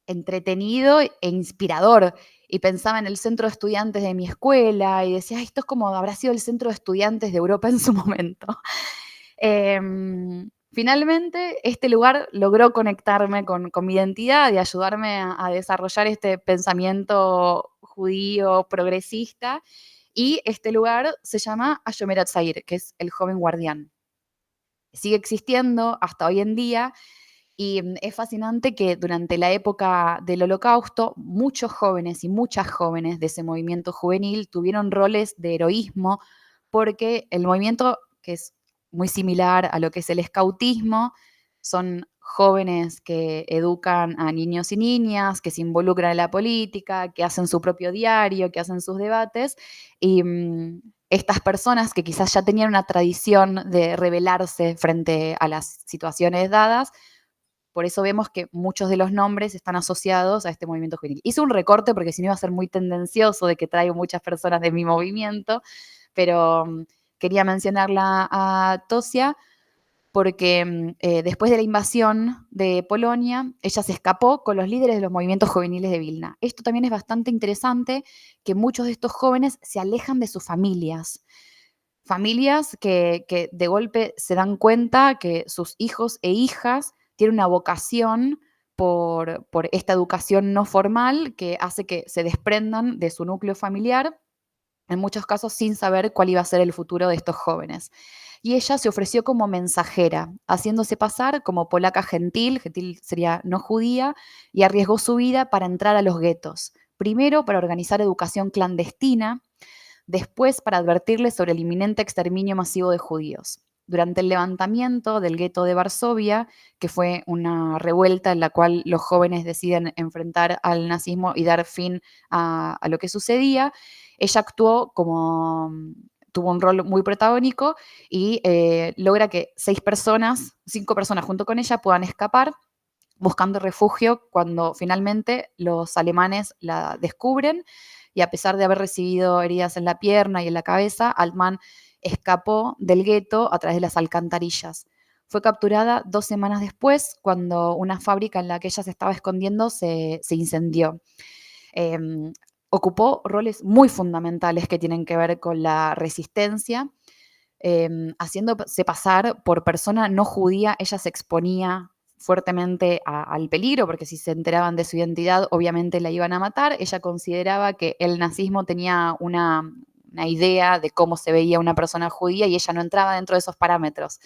entretenido e inspirador. Y pensaba en el centro de estudiantes de mi escuela y decía, esto es como habrá sido el centro de estudiantes de Europa en su momento. Finalmente, este lugar logró conectarme con mi identidad y ayudarme a desarrollar este pensamiento judío progresista. Y este lugar se llama Hashomer Hatzair, que es el joven guardián. Sigue existiendo hasta hoy en día. Y es fascinante que durante la época del Holocausto, muchos jóvenes y muchas jóvenes de ese movimiento juvenil tuvieron roles de heroísmo, porque el movimiento, que es muy similar a lo que es el escautismo, son jóvenes que educan a niños y niñas, que se involucran en la política, que hacen su propio diario, que hacen sus debates, y estas personas que quizás ya tenían una tradición de rebelarse frente a las situaciones dadas. Por eso vemos que muchos de los nombres están asociados a este movimiento juvenil. Hice un recorte porque si no iba a ser muy tendencioso de que traigo muchas personas de mi movimiento, pero quería mencionarla a Tosia porque después de la invasión de Polonia, ella se escapó con los líderes de los movimientos juveniles de Vilna. Esto también es bastante interesante, que muchos de estos jóvenes se alejan de sus familias. Familias que de golpe se dan cuenta que sus hijos e hijas tienen una vocación por esta educación no formal que hace que se desprendan de su núcleo familiar en muchos casos sin saber cuál iba a ser el futuro de estos jóvenes. Y ella se ofreció como mensajera, haciéndose pasar como polaca gentil, gentil sería no judía, y arriesgó su vida para entrar a los guetos. Primero para organizar educación clandestina, después para advertirles sobre el inminente exterminio masivo de judíos. Durante el levantamiento del gueto de Varsovia, que fue una revuelta en la cual los jóvenes deciden enfrentar al nazismo y dar fin a lo que sucedía, ella actuó como, tuvo un rol muy protagónico y logra que 5 personas junto con ella puedan escapar buscando refugio cuando finalmente los alemanes la descubren y a pesar de haber recibido heridas en la pierna y en la cabeza, Altman escapó del gueto a través de las alcantarillas. Fue capturada 2 semanas después cuando una fábrica en la que ella se estaba escondiendo se incendió. Eh, Ocupó roles muy fundamentales que tienen que ver con la resistencia. Haciéndose pasar por persona no judía, ella se exponía fuertemente al peligro, porque si se enteraban de su identidad, obviamente la iban a matar. Ella consideraba que el nazismo tenía una idea de cómo se veía una persona judía y ella no entraba dentro de esos parámetros.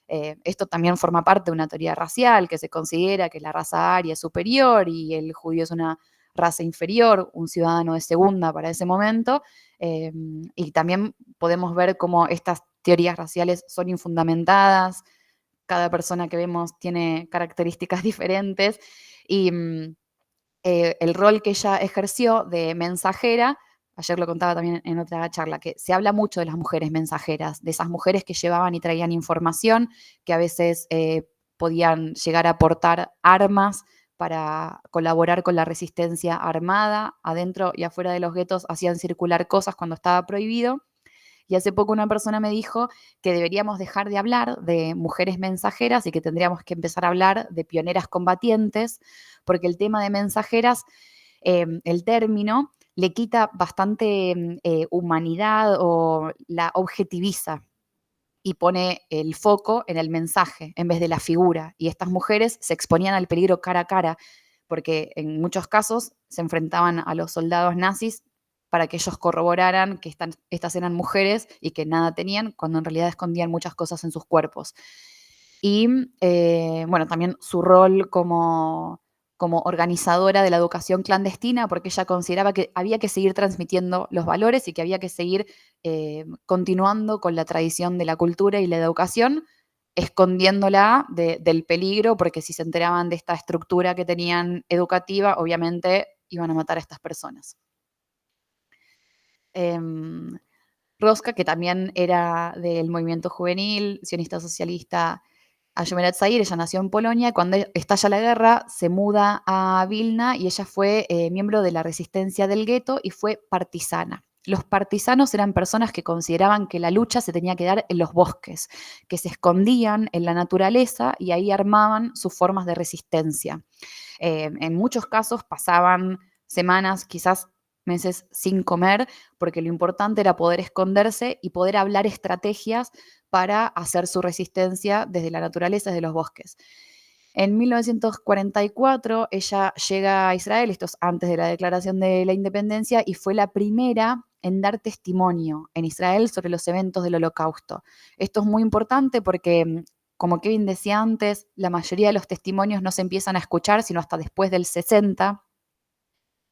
Esto también forma parte de una teoría racial, que se considera que la raza aria es superior y el judío es una raza inferior, un ciudadano de segunda para ese momento. Y también podemos ver cómo estas teorías raciales son infundamentadas, cada persona que vemos tiene características diferentes y el rol que ella ejerció de mensajera, ayer lo contaba también en otra charla, que se habla mucho de las mujeres mensajeras, de esas mujeres que llevaban y traían información, que a veces podían llegar a aportar armas para colaborar con la resistencia armada, adentro y afuera de los guetos hacían circular cosas cuando estaba prohibido. Y hace poco una persona me dijo que deberíamos dejar de hablar de mujeres mensajeras y que tendríamos que empezar a hablar de pioneras combatientes, porque el tema de mensajeras, el término, le quita bastante humanidad o la objetiviza y pone el foco en el mensaje en vez de la figura. Y estas mujeres se exponían al peligro cara a cara, porque en muchos casos se enfrentaban a los soldados nazis para que ellos corroboraran que estas eran mujeres y que nada tenían, cuando en realidad escondían muchas cosas en sus cuerpos. Y bueno, también su rol como organizadora de la educación clandestina, porque ella consideraba que había que seguir transmitiendo los valores y que había que seguir continuando con la tradición de la cultura y la educación, escondiéndola del peligro, porque si se enteraban de esta estructura que tenían educativa, obviamente iban a matar a estas personas. Roska, que también era del movimiento juvenil, sionista socialista, Ayumerat Zair, ella nació en Polonia, cuando estalla la guerra se muda a Vilna y ella fue miembro de la resistencia del gueto y fue partisana. Los partisanos eran personas que consideraban que la lucha se tenía que dar en los bosques, que se escondían en la naturaleza y ahí armaban sus formas de resistencia. En muchos casos pasaban semanas, quizás meses sin comer, porque lo importante era poder esconderse y poder hablar estrategias para hacer su resistencia desde la naturaleza, desde los bosques. En 1944 ella llega a Israel, esto es antes de la declaración de la independencia, y fue la primera en dar testimonio en Israel sobre los eventos del Holocausto. Esto es muy importante porque, como Kevin decía antes, la mayoría de los testimonios no se empiezan a escuchar sino hasta después del 60.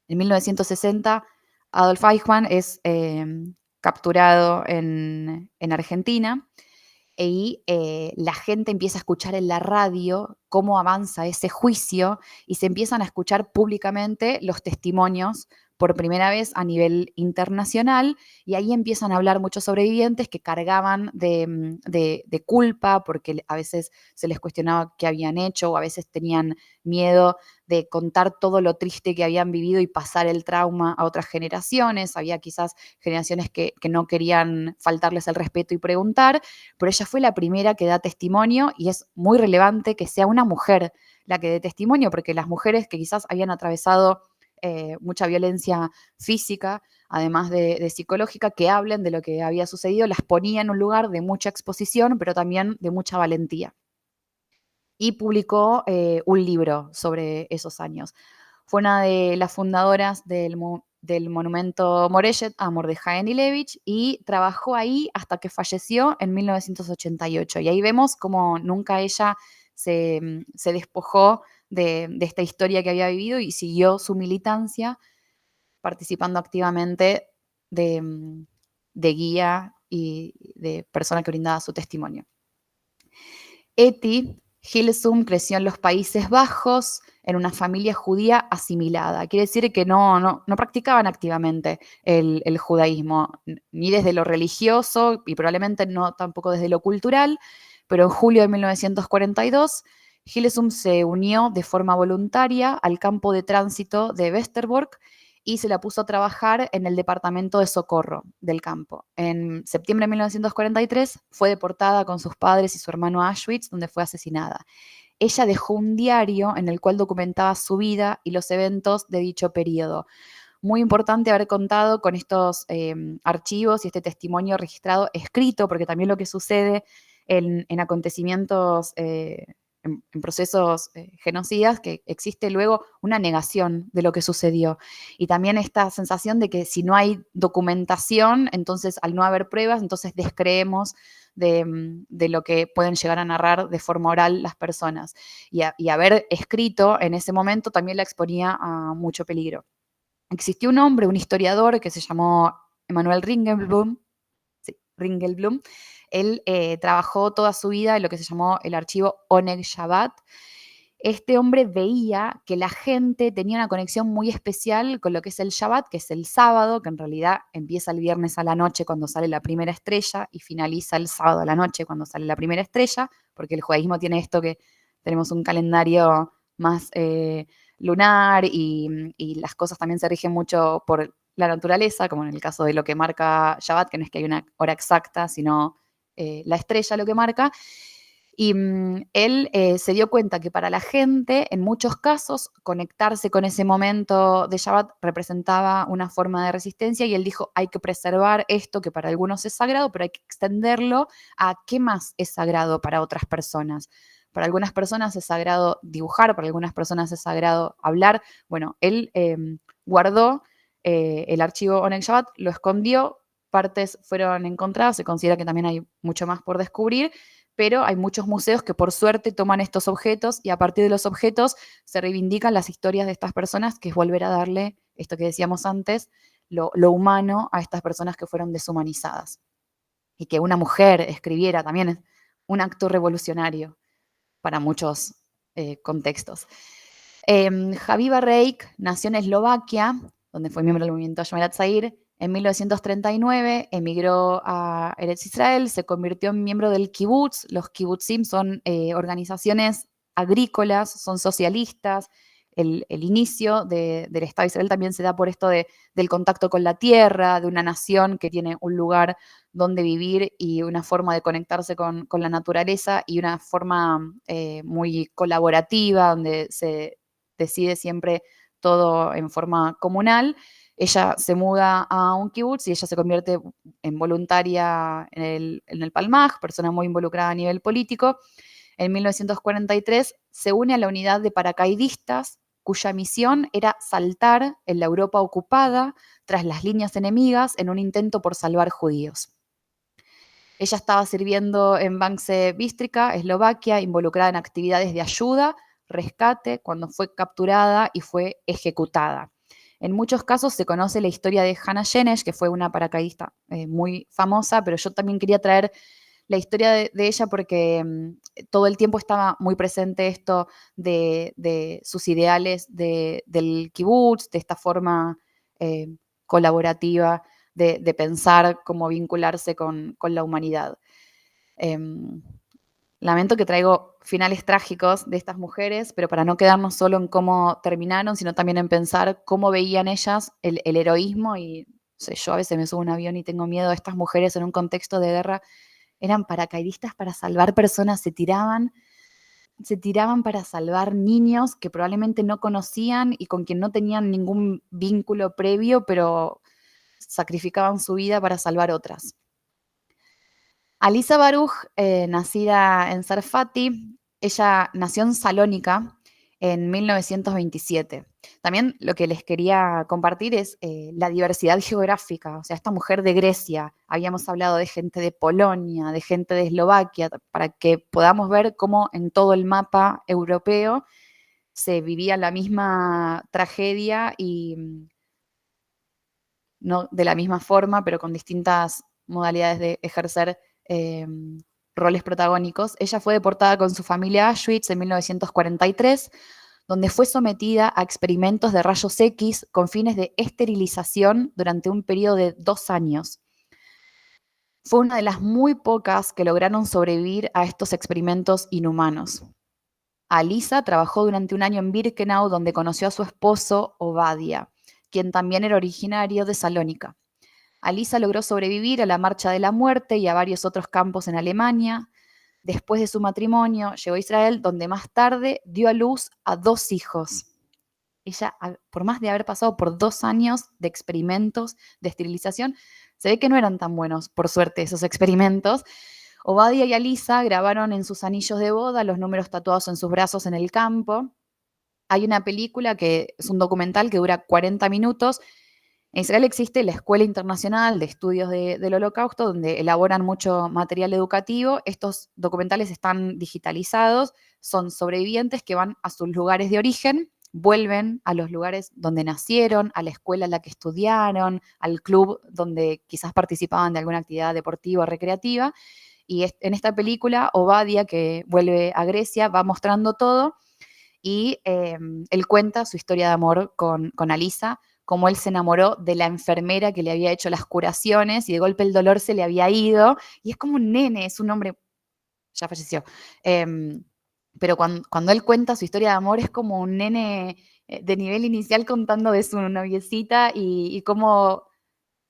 En 1960, Adolf Eichmann es capturado en Argentina y la gente empieza a escuchar en la radio cómo avanza ese juicio y se empiezan a escuchar públicamente los testimonios por primera vez a nivel internacional y ahí empiezan a hablar muchos sobrevivientes que cargaban de culpa porque a veces se les cuestionaba qué habían hecho o a veces tenían miedo de contar todo lo triste que habían vivido y pasar el trauma a otras generaciones. Había quizás generaciones que no querían faltarles el respeto y preguntar, pero ella fue la primera que da testimonio y es muy relevante que sea una mujer la que dé testimonio, porque las mujeres que quizás habían atravesado mucha violencia física, además de psicológica, que hablen de lo que había sucedido, las ponía en un lugar de mucha exposición, pero también de mucha valentía. Y publicó un libro sobre esos años. Fue una de las fundadoras del del monumento Moreshet a Mordejai Enilevich y trabajó ahí hasta que falleció en 1988. Y ahí vemos cómo nunca ella se despojó de esta historia que había vivido y siguió su militancia participando activamente de guía y de persona que brindaba su testimonio. Etty Hillesum creció en los Países Bajos en una familia judía asimilada. Quiere decir que no practicaban activamente el judaísmo, ni desde lo religioso y probablemente no tampoco desde lo cultural, pero en julio de 1942 Hillesum se unió de forma voluntaria al campo de tránsito de Westerbork y se la puso a trabajar en el departamento de socorro del campo. En septiembre de 1943 fue deportada con sus padres y su hermano a Auschwitz, donde fue asesinada. Ella dejó un diario en el cual documentaba su vida y los eventos de dicho periodo. Muy importante haber contado con estos archivos y este testimonio registrado escrito, porque también lo que sucede en acontecimientos, en procesos genocidas, que existe luego una negación de lo que sucedió. Y también esta sensación de que si no hay documentación, entonces al no haber pruebas, entonces descreemos de lo que pueden llegar a narrar de forma oral las personas. Y haber escrito en ese momento también la exponía a mucho peligro. Existió un hombre, un historiador, que se llamó Emanuel Ringelblum. Sí, Ringelblum. Él trabajó toda su vida en lo que se llamó el archivo Oneg Shabbat. Este hombre veía que la gente tenía una conexión muy especial con lo que es el Shabbat, que es el sábado, que en realidad empieza el viernes a la noche cuando sale la primera estrella y finaliza el sábado a la noche cuando sale la primera estrella, porque el judaísmo tiene esto que tenemos un calendario más lunar y las cosas también se rigen mucho por la naturaleza, como en el caso de lo que marca Shabbat, que no es que hay una hora exacta, sino la estrella lo que marca. Y él se dio cuenta que para la gente, en muchos casos, conectarse con ese momento de Shabbat representaba una forma de resistencia y él dijo, hay que preservar esto que para algunos es sagrado, pero hay que extenderlo a qué más es sagrado para otras personas. Para algunas personas es sagrado dibujar, para algunas personas es sagrado hablar. Bueno, él guardó el archivo Oneg Shabbat, lo escondió, partes fueron encontradas, se considera que también hay mucho más por descubrir, pero hay muchos museos que por suerte toman estos objetos y a partir de los objetos se reivindican las historias de estas personas, que es volver a darle, esto que decíamos antes, lo humano a estas personas que fueron deshumanizadas. Y que una mujer escribiera también es un acto revolucionario para muchos contextos. Habiba Reik nació en Eslovaquia, donde fue miembro del movimiento Shomer Hatzair. En 1939 emigró a Eretz Israel, se convirtió en miembro del kibutz. Los kibutzim son organizaciones agrícolas, son socialistas. El inicio del Estado de Israel también se da por esto del contacto con la tierra, de una nación que tiene un lugar donde vivir y una forma de conectarse con la naturaleza y una forma muy colaborativa, donde se decide siempre todo en forma comunal. Ella se muda a un kibutz y ella se convierte en voluntaria en el Palmaj, persona muy involucrada a nivel político. En 1943 se une a la unidad de paracaidistas, cuya misión era saltar en la Europa ocupada tras las líneas enemigas en un intento por salvar judíos. Ella estaba sirviendo en Banske Bystrica, Eslovaquia, involucrada en actividades de ayuda, rescate, cuando fue capturada y fue ejecutada. En muchos casos se conoce la historia de Hannah Jenesh, que fue una paracaidista muy famosa, pero yo también quería traer la historia de ella porque todo el tiempo estaba muy presente esto de sus ideales del kibutz, de esta forma colaborativa de pensar cómo vincularse con la humanidad. Lamento que traigo finales trágicos de estas mujeres, pero para no quedarnos solo en cómo terminaron, sino también en pensar cómo veían ellas el heroísmo. Y no sé, yo a veces me subo a un avión y tengo miedo. Estas mujeres en un contexto de guerra eran paracaidistas para salvar personas, se tiraban para salvar niños que probablemente no conocían y con quien no tenían ningún vínculo previo, pero sacrificaban su vida para salvar otras. Alisa Baruch, nacida en Sarfati, ella nació en Salónica en 1927. También lo que les quería compartir es la diversidad geográfica. O sea, esta mujer de Grecia, habíamos hablado de gente de Polonia, de gente de Eslovaquia, para que podamos ver cómo en todo el mapa europeo se vivía la misma tragedia y no de la misma forma, pero con distintas modalidades de ejercer roles protagónicos. Ella fue deportada con su familia a Auschwitz en 1943, donde fue sometida a experimentos de rayos X con fines de esterilización durante un periodo de 2 años. Fue una de las muy pocas que lograron sobrevivir a estos experimentos inhumanos. Alisa trabajó durante un año en Birkenau, donde conoció a su esposo Obadia, quien también era originario de Salónica. Alisa logró sobrevivir a la Marcha de la Muerte y a varios otros campos en Alemania. Después de su matrimonio, llegó a Israel, donde más tarde dio a luz a 2 hijos. Ella, por más de haber pasado por 2 años de experimentos de esterilización, se ve que no eran tan buenos, por suerte, esos experimentos. Obadia y Alisa grabaron en sus anillos de boda los números tatuados en sus brazos en el campo. Hay una película que es un documental que dura 40 minutos. En Israel existe la Escuela Internacional de Estudios del Holocausto, donde elaboran mucho material educativo. Estos documentales están digitalizados, son sobrevivientes que van a sus lugares de origen, vuelven a los lugares donde nacieron, a la escuela en la que estudiaron, al club donde quizás participaban de alguna actividad deportiva o recreativa. Y en esta película, Obadia, que vuelve a Grecia, va mostrando todo y él cuenta su historia de amor con Alisa, cómo él se enamoró de la enfermera que le había hecho las curaciones y de golpe el dolor se le había ido. Y es como un nene, es un hombre, ya falleció. Pero cuando él cuenta su historia de amor es como un nene de nivel inicial contando de su noviecita y cómo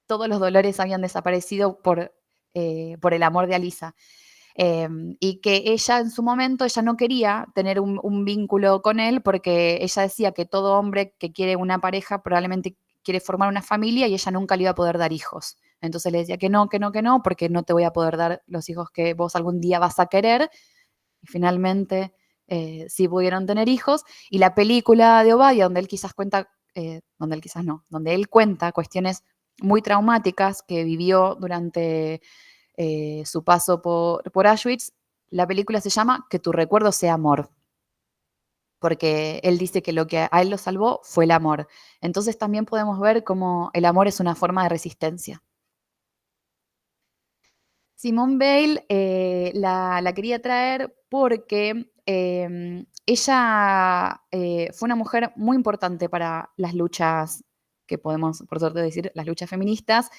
todos los dolores habían desaparecido por el amor de Alisa. Y que ella en su momento, ella no quería tener un vínculo con él porque ella decía que todo hombre que quiere una pareja probablemente quiere formar una familia y ella nunca le iba a poder dar hijos. Entonces le decía que no, porque no te voy a poder dar los hijos que vos algún día vas a querer. Y finalmente sí pudieron tener hijos. Y la película de Obadia, donde él quizás cuenta, donde él cuenta cuestiones muy traumáticas que vivió durante su paso por Auschwitz, la película se llama Que tu recuerdo sea amor, porque él dice que lo que a él lo salvó fue el amor. Entonces también podemos ver cómo el amor es una forma de resistencia. Simone Weil la quería traer porque ella fue una mujer muy importante para las luchas, que podemos, por suerte decir, las luchas feministas.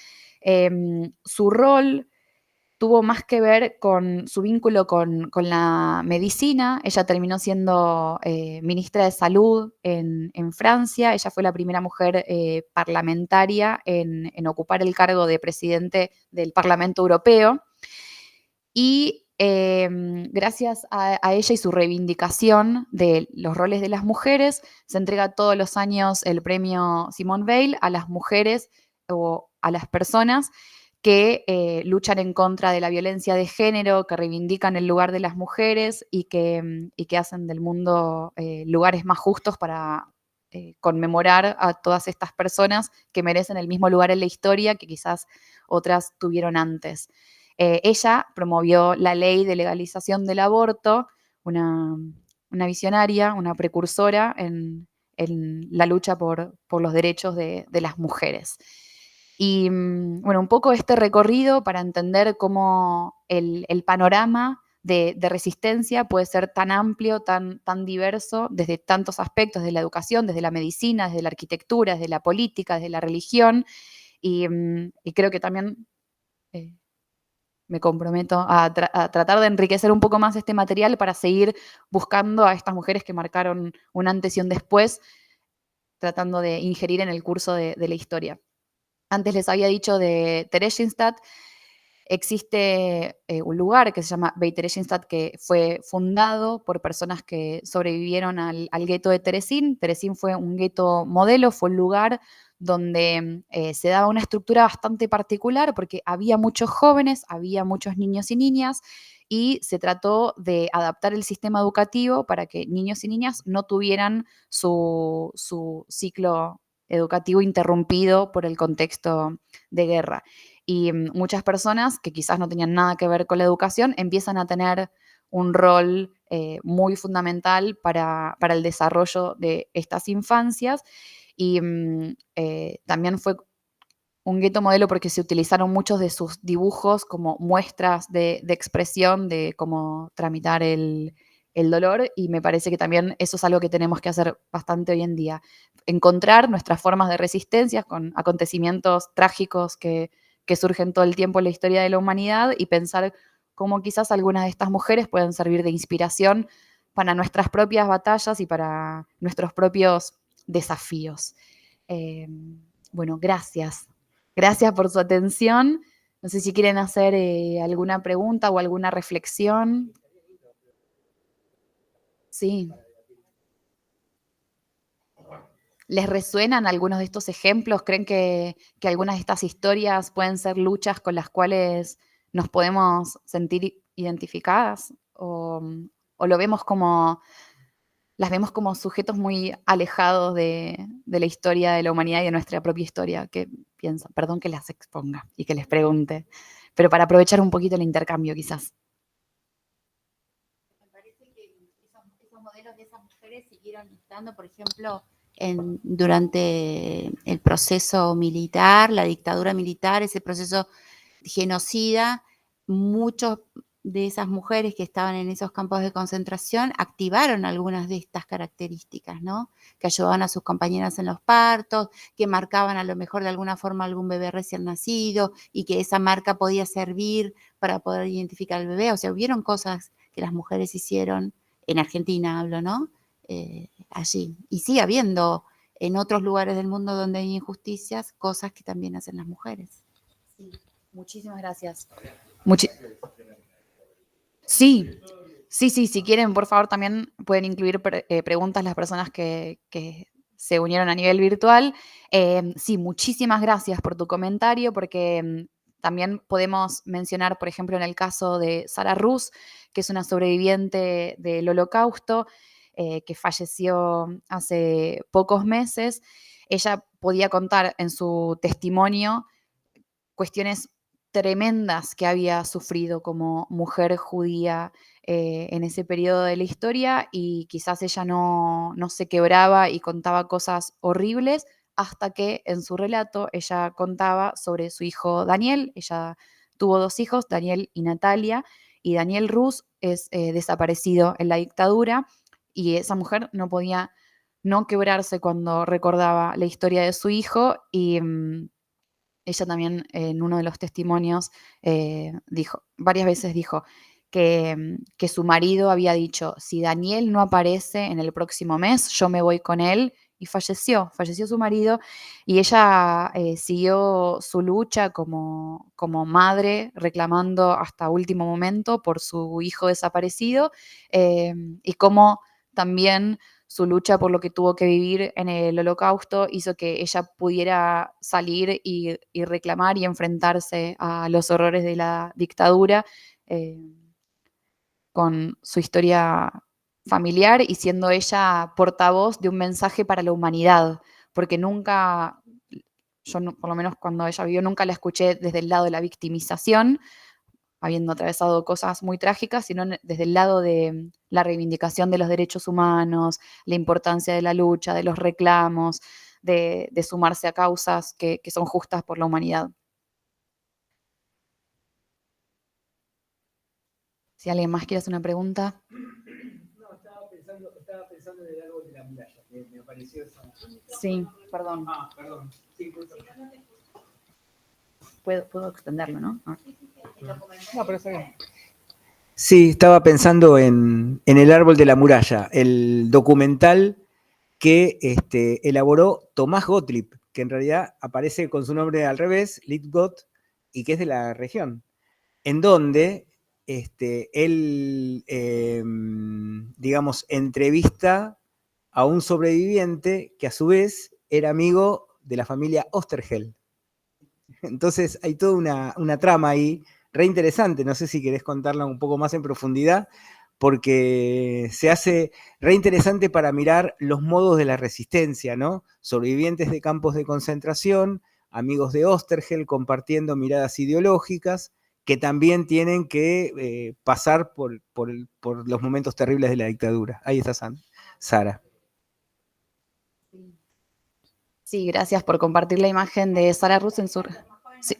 Su rol tuvo más que ver con su vínculo con la medicina. Ella terminó siendo ministra de Salud en Francia. Ella fue la primera mujer parlamentaria en ocupar el cargo de presidente del Parlamento Europeo. Y gracias a ella y su reivindicación de los roles de las mujeres, se entrega todos los años el premio Simone Weil a las mujeres o a las personas que luchan en contra de la violencia de género, que reivindican el lugar de las mujeres y que hacen del mundo lugares más justos para conmemorar a todas estas personas que merecen el mismo lugar en la historia que quizás otras tuvieron antes. Ella promovió la ley de legalización del aborto, una visionaria, una precursora en la lucha por los derechos de las mujeres. Y bueno, un poco este recorrido para entender cómo el panorama de resistencia puede ser tan amplio, tan diverso, desde tantos aspectos, desde la educación, desde la medicina, desde la arquitectura, desde la política, desde la religión. Y creo que también me comprometo a tratar de enriquecer un poco más este material para seguir buscando a estas mujeres que marcaron un antes y un después, tratando de ingerir en el curso de la historia. Antes les había dicho de Theresienstadt. Existe un lugar que se llama Beit Theresienstadt que fue fundado por personas que sobrevivieron al gueto de Terezín. Terezín fue un gueto modelo, fue un lugar donde se daba una estructura bastante particular porque había muchos jóvenes, había muchos niños y niñas y se trató de adaptar el sistema educativo para que niños y niñas no tuvieran su ciclo educativo interrumpido por el contexto de guerra. Y muchas personas que quizás no tenían nada que ver con la educación empiezan a tener un rol muy fundamental para el desarrollo de estas infancias. Y también fue un gueto modelo porque se utilizaron muchos de sus dibujos como muestras de expresión de cómo tramitar el dolor, y me parece que también eso es algo que tenemos que hacer bastante hoy en día. Encontrar nuestras formas de resistencia con acontecimientos trágicos que surgen todo el tiempo en la historia de la humanidad y pensar cómo quizás algunas de estas mujeres pueden servir de inspiración para nuestras propias batallas y para nuestros propios desafíos. Bueno, gracias. Gracias por su atención. No sé si quieren hacer alguna pregunta o alguna reflexión. Sí. ¿Les resuenan algunos de estos ejemplos? ¿Creen que algunas de estas historias pueden ser luchas con las cuales nos podemos sentir identificadas? ¿O lo vemos como, las vemos como sujetos muy alejados de la historia de la humanidad y de nuestra propia historia? ¿Qué piensan? Perdón que las exponga y que les pregunte, pero para aprovechar un poquito el intercambio quizás. Me parece que esos modelos de esas mujeres siguieron estando, por ejemplo, durante el proceso militar, la dictadura militar, ese proceso genocida. Muchos de esas mujeres que estaban en esos campos de concentración activaron algunas de estas características, ¿no? Que ayudaban a sus compañeras en los partos, que marcaban a lo mejor de alguna forma algún bebé recién nacido y que esa marca podía servir para poder identificar al bebé. O sea, hubieron cosas que las mujeres hicieron, en Argentina hablo, ¿no? Allí. Y sigue habiendo en otros lugares del mundo donde hay injusticias, cosas que también hacen las mujeres. Sí, muchísimas gracias. Sí, si quieren, por favor, también pueden incluir preguntas las personas que se unieron a nivel virtual. Sí, muchísimas gracias por tu comentario, porque también podemos mencionar, por ejemplo, en el caso de Sara Rus, que es una sobreviviente del Holocausto, que falleció hace pocos meses. Ella podía contar en su testimonio cuestiones tremendas que había sufrido como mujer judía en ese periodo de la historia, y quizás ella no se quebraba y contaba cosas horribles hasta que en su relato ella contaba sobre su hijo Daniel. Ella tuvo 2 hijos, Daniel y Natalia, y Daniel Rus es desaparecido en la dictadura, y esa mujer no podía no quebrarse cuando recordaba la historia de su hijo. Y ella también en uno de los testimonios dijo, varias veces dijo que su marido había dicho: si Daniel no aparece en el próximo mes, yo me voy con él, y falleció su marido, y ella siguió su lucha como madre, reclamando hasta último momento por su hijo desaparecido, y cómo también su lucha por lo que tuvo que vivir en el Holocausto hizo que ella pudiera salir y reclamar y enfrentarse a los horrores de la dictadura con su historia familiar, y siendo ella portavoz de un mensaje para la humanidad, porque nunca, yo por lo menos cuando ella vivió, nunca la escuché desde el lado de la victimización, habiendo atravesado cosas muy trágicas, sino desde el lado de la reivindicación de los derechos humanos, la importancia de la lucha, de los reclamos, de sumarse a causas que son justas por la humanidad. Si alguien más quiere hacer una pregunta. No, estaba pensando en el árbol de la muralla, me apareció esa. Sí, perdón. Perdón. Sí, Puedo extenderlo, ¿no? No, pero está bien. Sí, estaba pensando en El árbol de la muralla, el documental que elaboró Tomás Gottlieb, que en realidad aparece con su nombre al revés, Littgott, y que es de la región, en donde él, digamos, entrevista a un sobreviviente que a su vez era amigo de la familia Osterheld. Entonces hay toda una trama ahí re interesante, no sé si querés contarla un poco más en profundidad, porque se hace re interesante para mirar los modos de la resistencia, ¿no? Sobrevivientes de campos de concentración, amigos de Oesterheld compartiendo miradas ideológicas, que también tienen que pasar por los momentos terribles de la dictadura. Ahí está Sara. Sí, gracias por compartir la imagen de Sara Rusensur. Sí.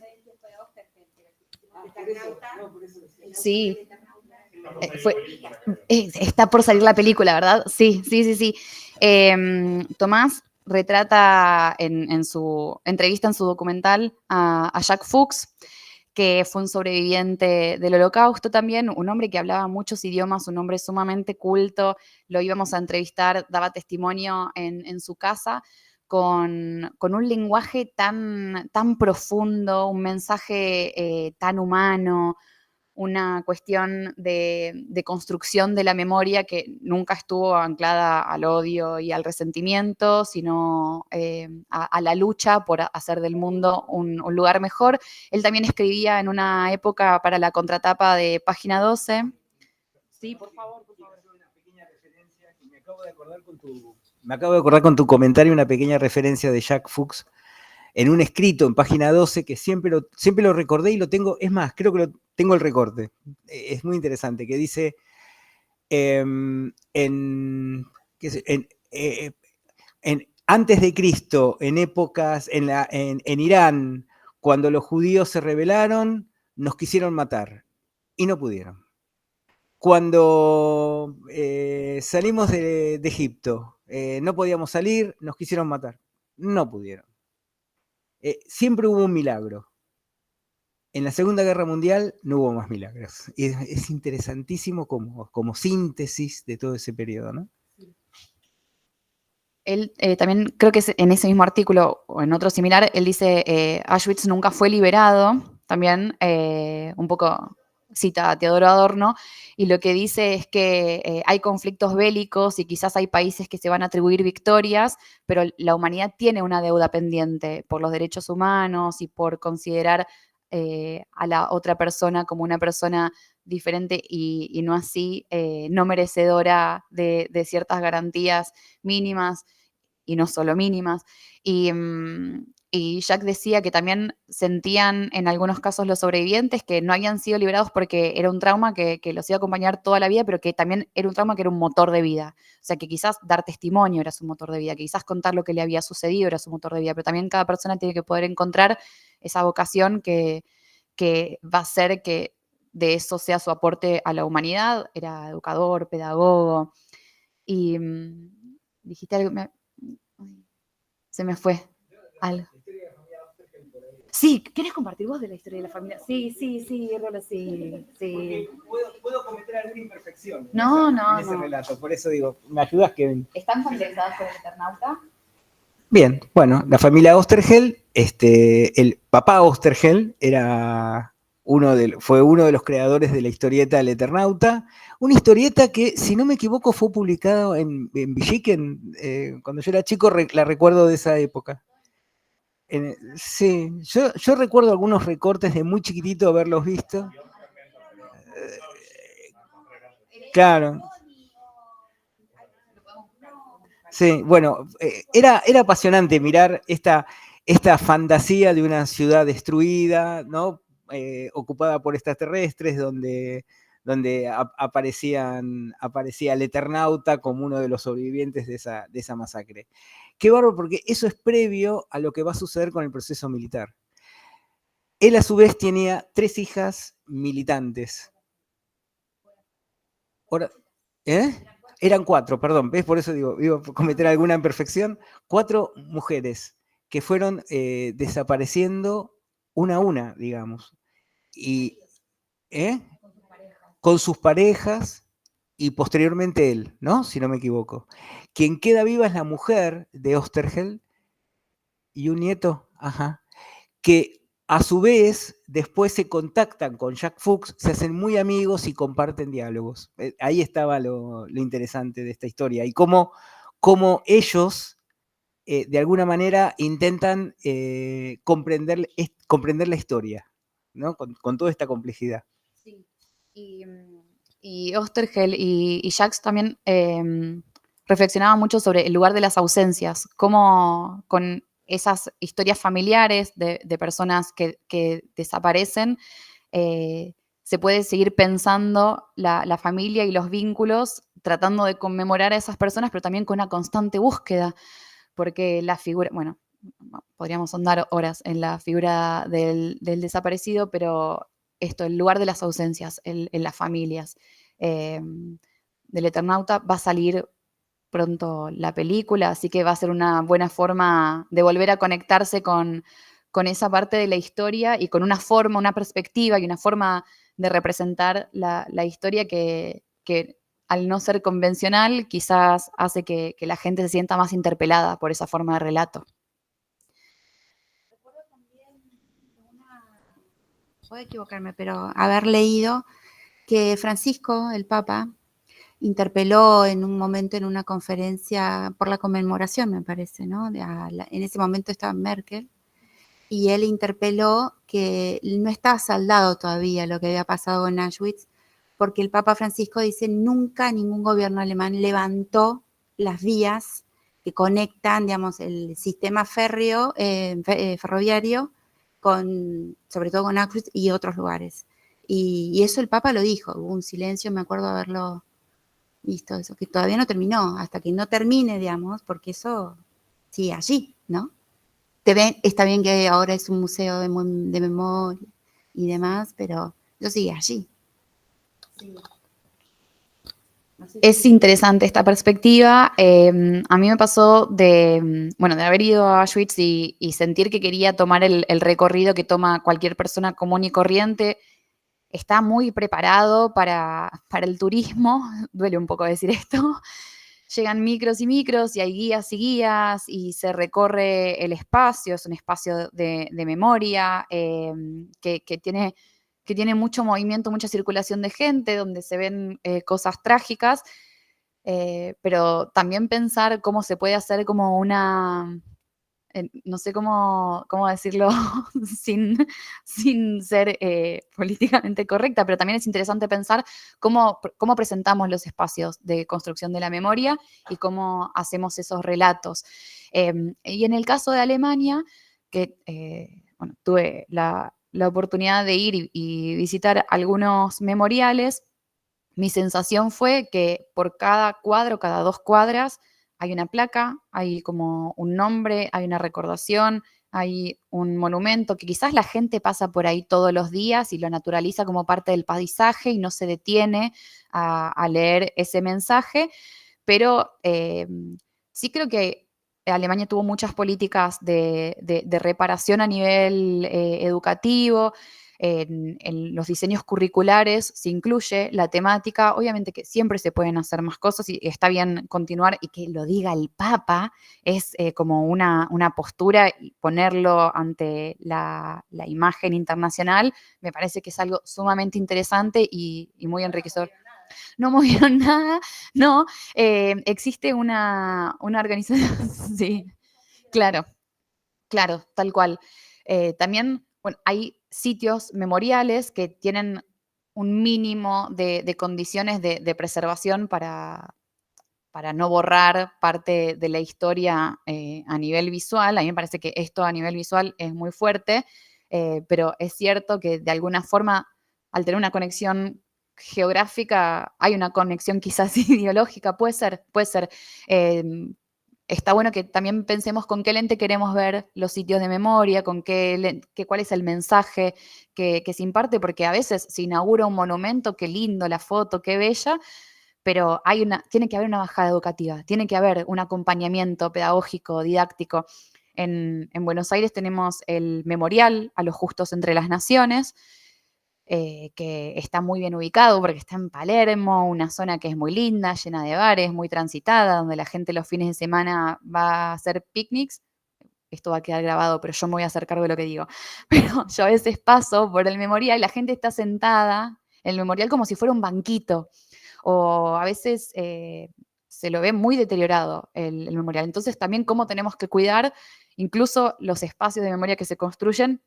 Sí. Está por salir la película, ¿verdad? Sí. Tomás retrata en su entrevista, en su documental, a Jack Fuchs, que fue un sobreviviente del Holocausto también, un hombre que hablaba muchos idiomas, un hombre sumamente culto. Lo íbamos a entrevistar, daba testimonio en su casa, con un lenguaje tan profundo, un mensaje tan humano, una cuestión de construcción de la memoria que nunca estuvo anclada al odio y al resentimiento, sino a la lucha por hacer del mundo un lugar mejor. Él también escribía en una época para la contratapa de Página 12. Sí, por favor. Me acabo de acordar con tu comentario una pequeña referencia de Jack Fuchs en un escrito en Página 12 que siempre lo recordé y lo tengo, es más, creo que tengo el recorte. Es muy interesante, que dice, antes de Cristo, en épocas, en Irán, cuando los judíos se rebelaron, nos quisieron matar y no pudieron. Cuando salimos de Egipto, no podíamos salir, nos quisieron matar, no pudieron. Siempre hubo un milagro. En la Segunda Guerra Mundial no hubo más milagros. Y es interesantísimo como síntesis de todo ese periodo, ¿no? Él también, creo que en ese mismo artículo o en otro similar, él dice Auschwitz nunca fue liberado, también un poco cita a Teodoro Adorno, y lo que dice es que hay conflictos bélicos y quizás hay países que se van a atribuir victorias, pero la humanidad tiene una deuda pendiente por los derechos humanos y por considerar a la otra persona como una persona diferente y no así, no merecedora de ciertas garantías mínimas y no solo mínimas. Y Jack decía que también sentían en algunos casos los sobrevivientes que no habían sido liberados porque era un trauma que los iba a acompañar toda la vida, pero que también era un trauma que era un motor de vida. O sea, que quizás dar testimonio era su motor de vida, que quizás contar lo que le había sucedido era su motor de vida, pero también cada persona tiene que poder encontrar esa vocación que va a hacer que de eso sea su aporte a la humanidad. Era educador, pedagogo. Y dijiste algo, se me fue algo. Sí, ¿querés compartir vos de la historia de la familia? Sí, Rolo, sí. Puedo cometer alguna imperfección en ese relato, por eso digo, ¿me ayudas, Kevin? ¿Están familiarizados con el Eternauta? Bien, bueno, la familia Oesterheld, el papá Oesterheld fue uno de los creadores de la historieta El Eternauta, una historieta que, si no me equivoco, fue publicada en Villiquen, cuando yo era chico, la recuerdo de esa época. Sí, yo recuerdo algunos recortes de muy chiquitito haberlos visto. Claro. Sí, bueno, era apasionante mirar esta fantasía de una ciudad destruida, ¿no? Ocupada por extraterrestres, donde aparecía el Eternauta como uno de los sobrevivientes de esa masacre. Qué bárbaro, porque eso es previo a lo que va a suceder con el proceso militar. Él, a su vez, tenía 3 hijas militantes. Ahora, eran 4, perdón, ¿ves? Por eso digo, iba a cometer alguna imperfección. 4 mujeres que fueron desapareciendo una a una, digamos. Y, con sus parejas y posteriormente él, ¿no? Si no me equivoco. Quien queda viva es la mujer de Oesterheld y un nieto, que a su vez después se contactan con Jack Fuchs, se hacen muy amigos y comparten diálogos. Ahí estaba lo interesante de esta historia y cómo ellos de alguna manera intentan comprender la historia, ¿no? Con toda esta complejidad. Sí. Y Oesterheld y Jacques también reflexionaban mucho sobre el lugar de las ausencias, cómo con esas historias familiares de personas que desaparecen, se puede seguir pensando la familia y los vínculos, tratando de conmemorar a esas personas, pero también con una constante búsqueda, porque la figura, bueno, podríamos ahondar horas en la figura del desaparecido, pero esto, el lugar de las ausencias en las familias. Del Eternauta va a salir pronto la película, así que va a ser una buena forma de volver a conectarse con esa parte de la historia y con una forma, una perspectiva y una forma de representar la historia que al no ser convencional quizás hace que la gente se sienta más interpelada por esa forma de relato. Recuerdo también puedo equivocarme, pero haber leído que Francisco, el Papa, interpeló en un momento en una conferencia por la conmemoración, me parece, ¿no? En ese momento estaba Merkel, y él interpeló que no estaba saldado todavía lo que había pasado en Auschwitz, porque el Papa Francisco dice nunca ningún gobierno alemán levantó las vías que conectan, digamos, el sistema ferroviario sobre todo con Auschwitz y otros lugares. Y eso el Papa lo dijo, hubo un silencio, me acuerdo haberlo visto, eso, que todavía no terminó, hasta que no termine, digamos, porque eso sigue allí, ¿no? Está bien que ahora es un museo de memoria y demás, pero eso sigue allí. Sí. No sé. Es interesante esta perspectiva. A mí me pasó de haber ido a Auschwitz y sentir que quería tomar el recorrido que toma cualquier persona común y corriente. Está muy preparado para el turismo, duele un poco decir esto. Llegan micros y hay guías y se recorre el espacio, es un espacio de memoria que tiene mucho movimiento, mucha circulación de gente, donde se ven cosas trágicas, pero también pensar cómo se puede hacer como una, no sé cómo decirlo sin ser políticamente correcta, pero también es interesante pensar cómo presentamos los espacios de construcción de la memoria y cómo hacemos esos relatos. Y en el caso de Alemania, que tuve la oportunidad de ir y visitar algunos memoriales, mi sensación fue que por cada cuadro, cada 2 cuadras, hay una placa, hay como un nombre, hay una recordación, hay un monumento que quizás la gente pasa por ahí todos los días y lo naturaliza como parte del paisaje y no se detiene a leer ese mensaje, pero sí creo que Alemania tuvo muchas políticas de reparación a nivel educativo. En los diseños curriculares se incluye la temática, obviamente que siempre se pueden hacer más cosas y está bien continuar, y que lo diga el Papa es como una postura, y ponerlo ante la imagen internacional me parece que es algo sumamente interesante y muy enriquecedor. No movieron nada, no, existe una organización, sí, claro, tal cual. También, bueno, hay sitios memoriales que tienen un mínimo de condiciones de preservación para no borrar parte de la historia a nivel visual. A mí me parece que esto a nivel visual es muy fuerte, pero es cierto que de alguna forma, al tener una conexión geográfica, hay una conexión quizás ideológica, puede ser. Eh, Está bueno que también pensemos con qué lente queremos ver los sitios de memoria, cuál es el mensaje que se imparte, porque a veces se inaugura un monumento, qué lindo la foto, qué bella, pero tiene que haber una bajada educativa, tiene que haber un acompañamiento pedagógico, didáctico. En Buenos Aires tenemos el Memorial a los Justos entre las Naciones, que está muy bien ubicado porque está en Palermo, una zona que es muy linda, llena de bares, muy transitada, donde la gente los fines de semana va a hacer picnics. Esto va a quedar grabado, pero yo me voy a hacer cargo de lo que digo. Pero yo a veces paso por el Memorial y la gente está sentada en el Memorial como si fuera un banquito, o a veces se lo ve muy deteriorado el Memorial. Entonces también cómo tenemos que cuidar incluso los espacios de memoria que se construyen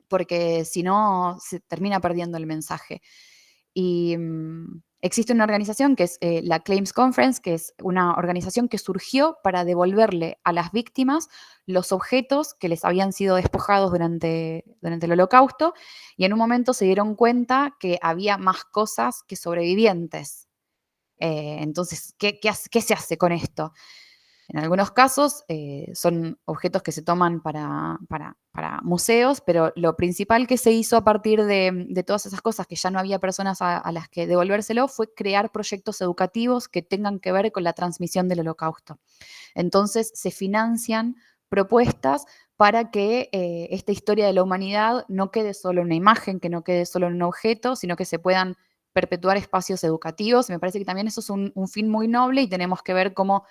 porque si no se termina perdiendo el mensaje. Y existe una organización que es la Claims Conference, que es una organización que surgió para devolverle a las víctimas los objetos que les habían sido despojados durante el Holocausto, y en un momento se dieron cuenta que había más cosas que sobrevivientes. Entonces, ¿qué se hace con esto? En algunos casos son objetos que se toman para museos, pero lo principal que se hizo a partir de todas esas cosas, que ya no había personas a las que devolvérselo, fue crear proyectos educativos que tengan que ver con la transmisión del Holocausto. Entonces se financian propuestas para que esta historia de la humanidad no quede solo en una imagen, que no quede solo en un objeto, sino que se puedan perpetuar espacios educativos. Me parece que también eso es un fin muy noble, y tenemos que ver cómo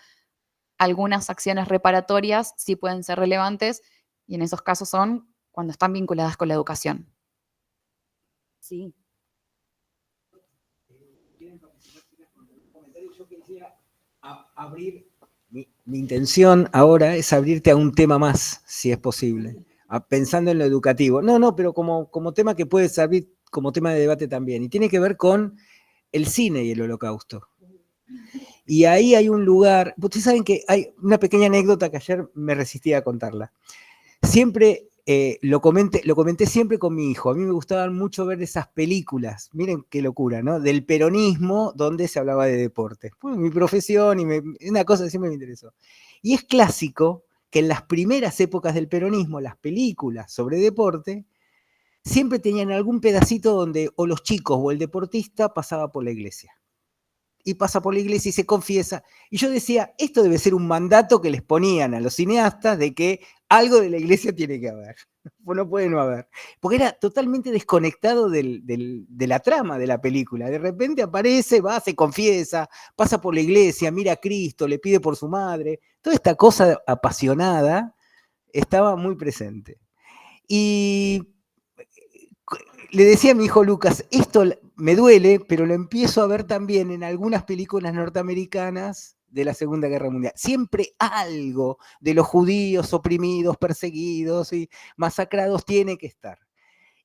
algunas acciones reparatorias sí pueden ser relevantes, y en esos casos son cuando están vinculadas con la educación. Sí. Yo quisiera abrir, mi intención ahora es abrirte a un tema más, si es posible, pensando en lo educativo. No, pero como tema que puede servir como tema de debate también, y tiene que ver con el cine y el Holocausto. Y ahí hay un lugar, ustedes saben que hay una pequeña anécdota que ayer me resistí a contarla. Siempre lo comenté siempre con mi hijo. A mí me gustaban mucho ver esas películas, miren qué locura, ¿no? Del peronismo, donde se hablaba de deportes. Fue mi profesión y una cosa que siempre me interesó. Y es clásico que en las primeras épocas del peronismo, las películas sobre deporte, siempre tenían algún pedacito donde o los chicos o el deportista pasaba por la iglesia. Y pasa por la iglesia y se confiesa. Y yo decía, esto debe ser un mandato que les ponían a los cineastas de que algo de la iglesia tiene que haber. Pues no puede no haber. Porque era totalmente desconectado de la trama de la película. De repente aparece, va, se confiesa, pasa por la iglesia, mira a Cristo, le pide por su madre. Toda esta cosa apasionada estaba muy presente. Y le decía a mi hijo Lucas, esto me duele, pero lo empiezo a ver también en algunas películas norteamericanas de la Segunda Guerra Mundial. Siempre algo de los judíos oprimidos, perseguidos y masacrados tiene que estar.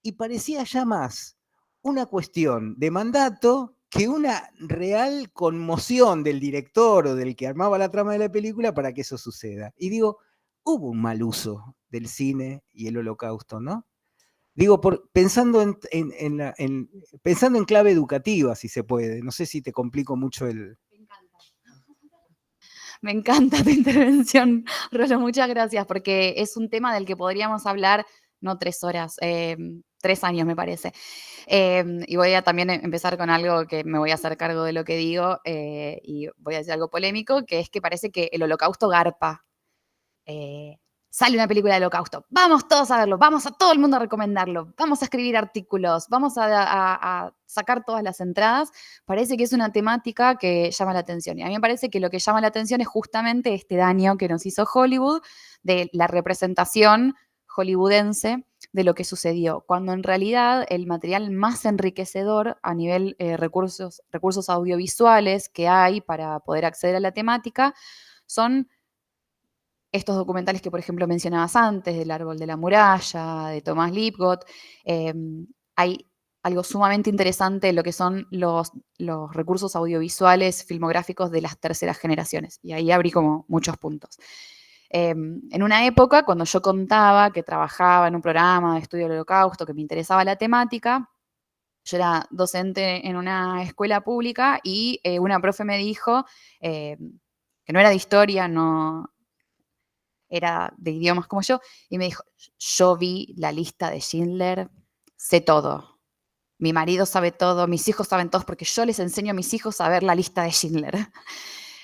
Y parecía ya más una cuestión de mandato que una real conmoción del director o del que armaba la trama de la película para que eso suceda. Y digo, hubo un mal uso del cine y el Holocausto, ¿no? Digo, pensando en clave educativa, si se puede. No sé si te complico mucho el... Me encanta tu intervención, Rolo, muchas gracias, porque es un tema del que podríamos hablar, no 3 horas, 3 años me parece. Y voy a también empezar con algo que me voy a hacer cargo de lo que digo, y voy a decir algo polémico, que es que parece que el Holocausto garpa. Sale una película del Holocausto, vamos todos a verlo, vamos a todo el mundo a recomendarlo, vamos a escribir artículos, vamos a sacar todas las entradas. Parece que es una temática que llama la atención. Y a mí me parece que lo que llama la atención es justamente este daño que nos hizo Hollywood, de la representación hollywoodense de lo que sucedió, cuando en realidad el material más enriquecedor a nivel recursos audiovisuales que hay para poder acceder a la temática son estos documentales que, por ejemplo, mencionabas antes, del Árbol de la Muralla, de Tomás Lipgott. Hay algo sumamente interesante en lo que son los recursos audiovisuales filmográficos de las terceras generaciones. Y ahí abrí como muchos puntos. En una época, cuando yo contaba que trabajaba en un programa de estudio del Holocausto, que me interesaba la temática, yo era docente en una escuela pública y una profe me dijo que no era de historia, no era de idiomas como yo, y me dijo, yo vi la lista de Schindler, sé todo. Mi marido sabe todo, mis hijos saben todo, porque yo les enseño a mis hijos a ver la lista de Schindler.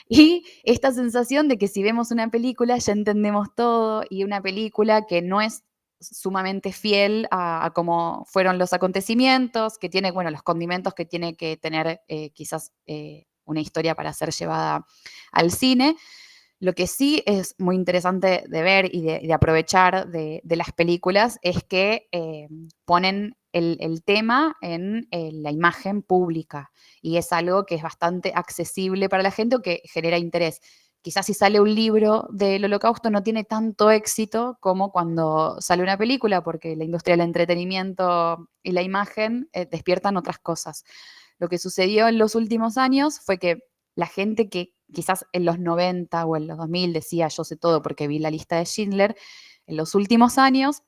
Y esta sensación de que si vemos una película ya entendemos todo, y una película que no es sumamente fiel a cómo fueron los acontecimientos, que tiene, bueno, los condimentos que tiene que tener quizás una historia para ser llevada al cine. Lo que sí es muy interesante de ver y de aprovechar de las películas es que ponen el tema en la imagen pública, y es algo que es bastante accesible para la gente o que genera interés. quizás si sale un libro del Holocausto no tiene tanto éxito como cuando sale una película, porque la industria del entretenimiento y la imagen despiertan otras cosas. Lo que sucedió en los últimos años fue que la gente que quizás en los 90 o en los 2000 decía yo sé todo porque vi la lista de Schindler, en los últimos años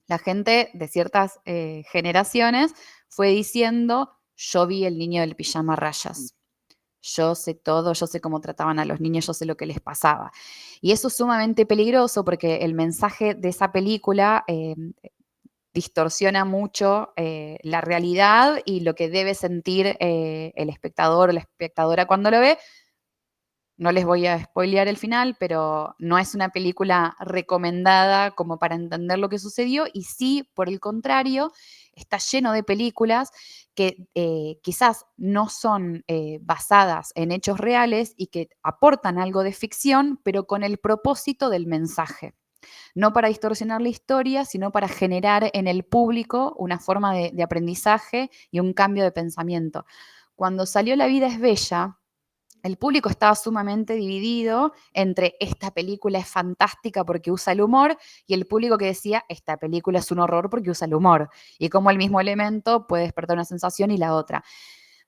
la gente de ciertas generaciones fue diciendo yo vi el niño del pijama a rayas. Yo sé todo, yo sé cómo trataban a los niños, yo sé lo que les pasaba. Y eso es sumamente peligroso porque el mensaje de esa película distorsiona mucho la realidad y lo que debe sentir el espectador o la espectadora cuando lo ve. No les voy a spoilear el final, pero no es una película recomendada como para entender lo que sucedió y sí, por el contrario, está lleno de películas que quizás no son basadas en hechos reales y que aportan algo de ficción, pero con el propósito del mensaje. No para distorsionar la historia, sino para generar en el público una forma de aprendizaje y un cambio de pensamiento. Cuando salió La vida es bella, el público estaba sumamente dividido entre esta película es fantástica porque usa el humor y el público que decía esta película es un horror porque usa el humor y cómo el mismo elemento puede despertar una sensación y la otra.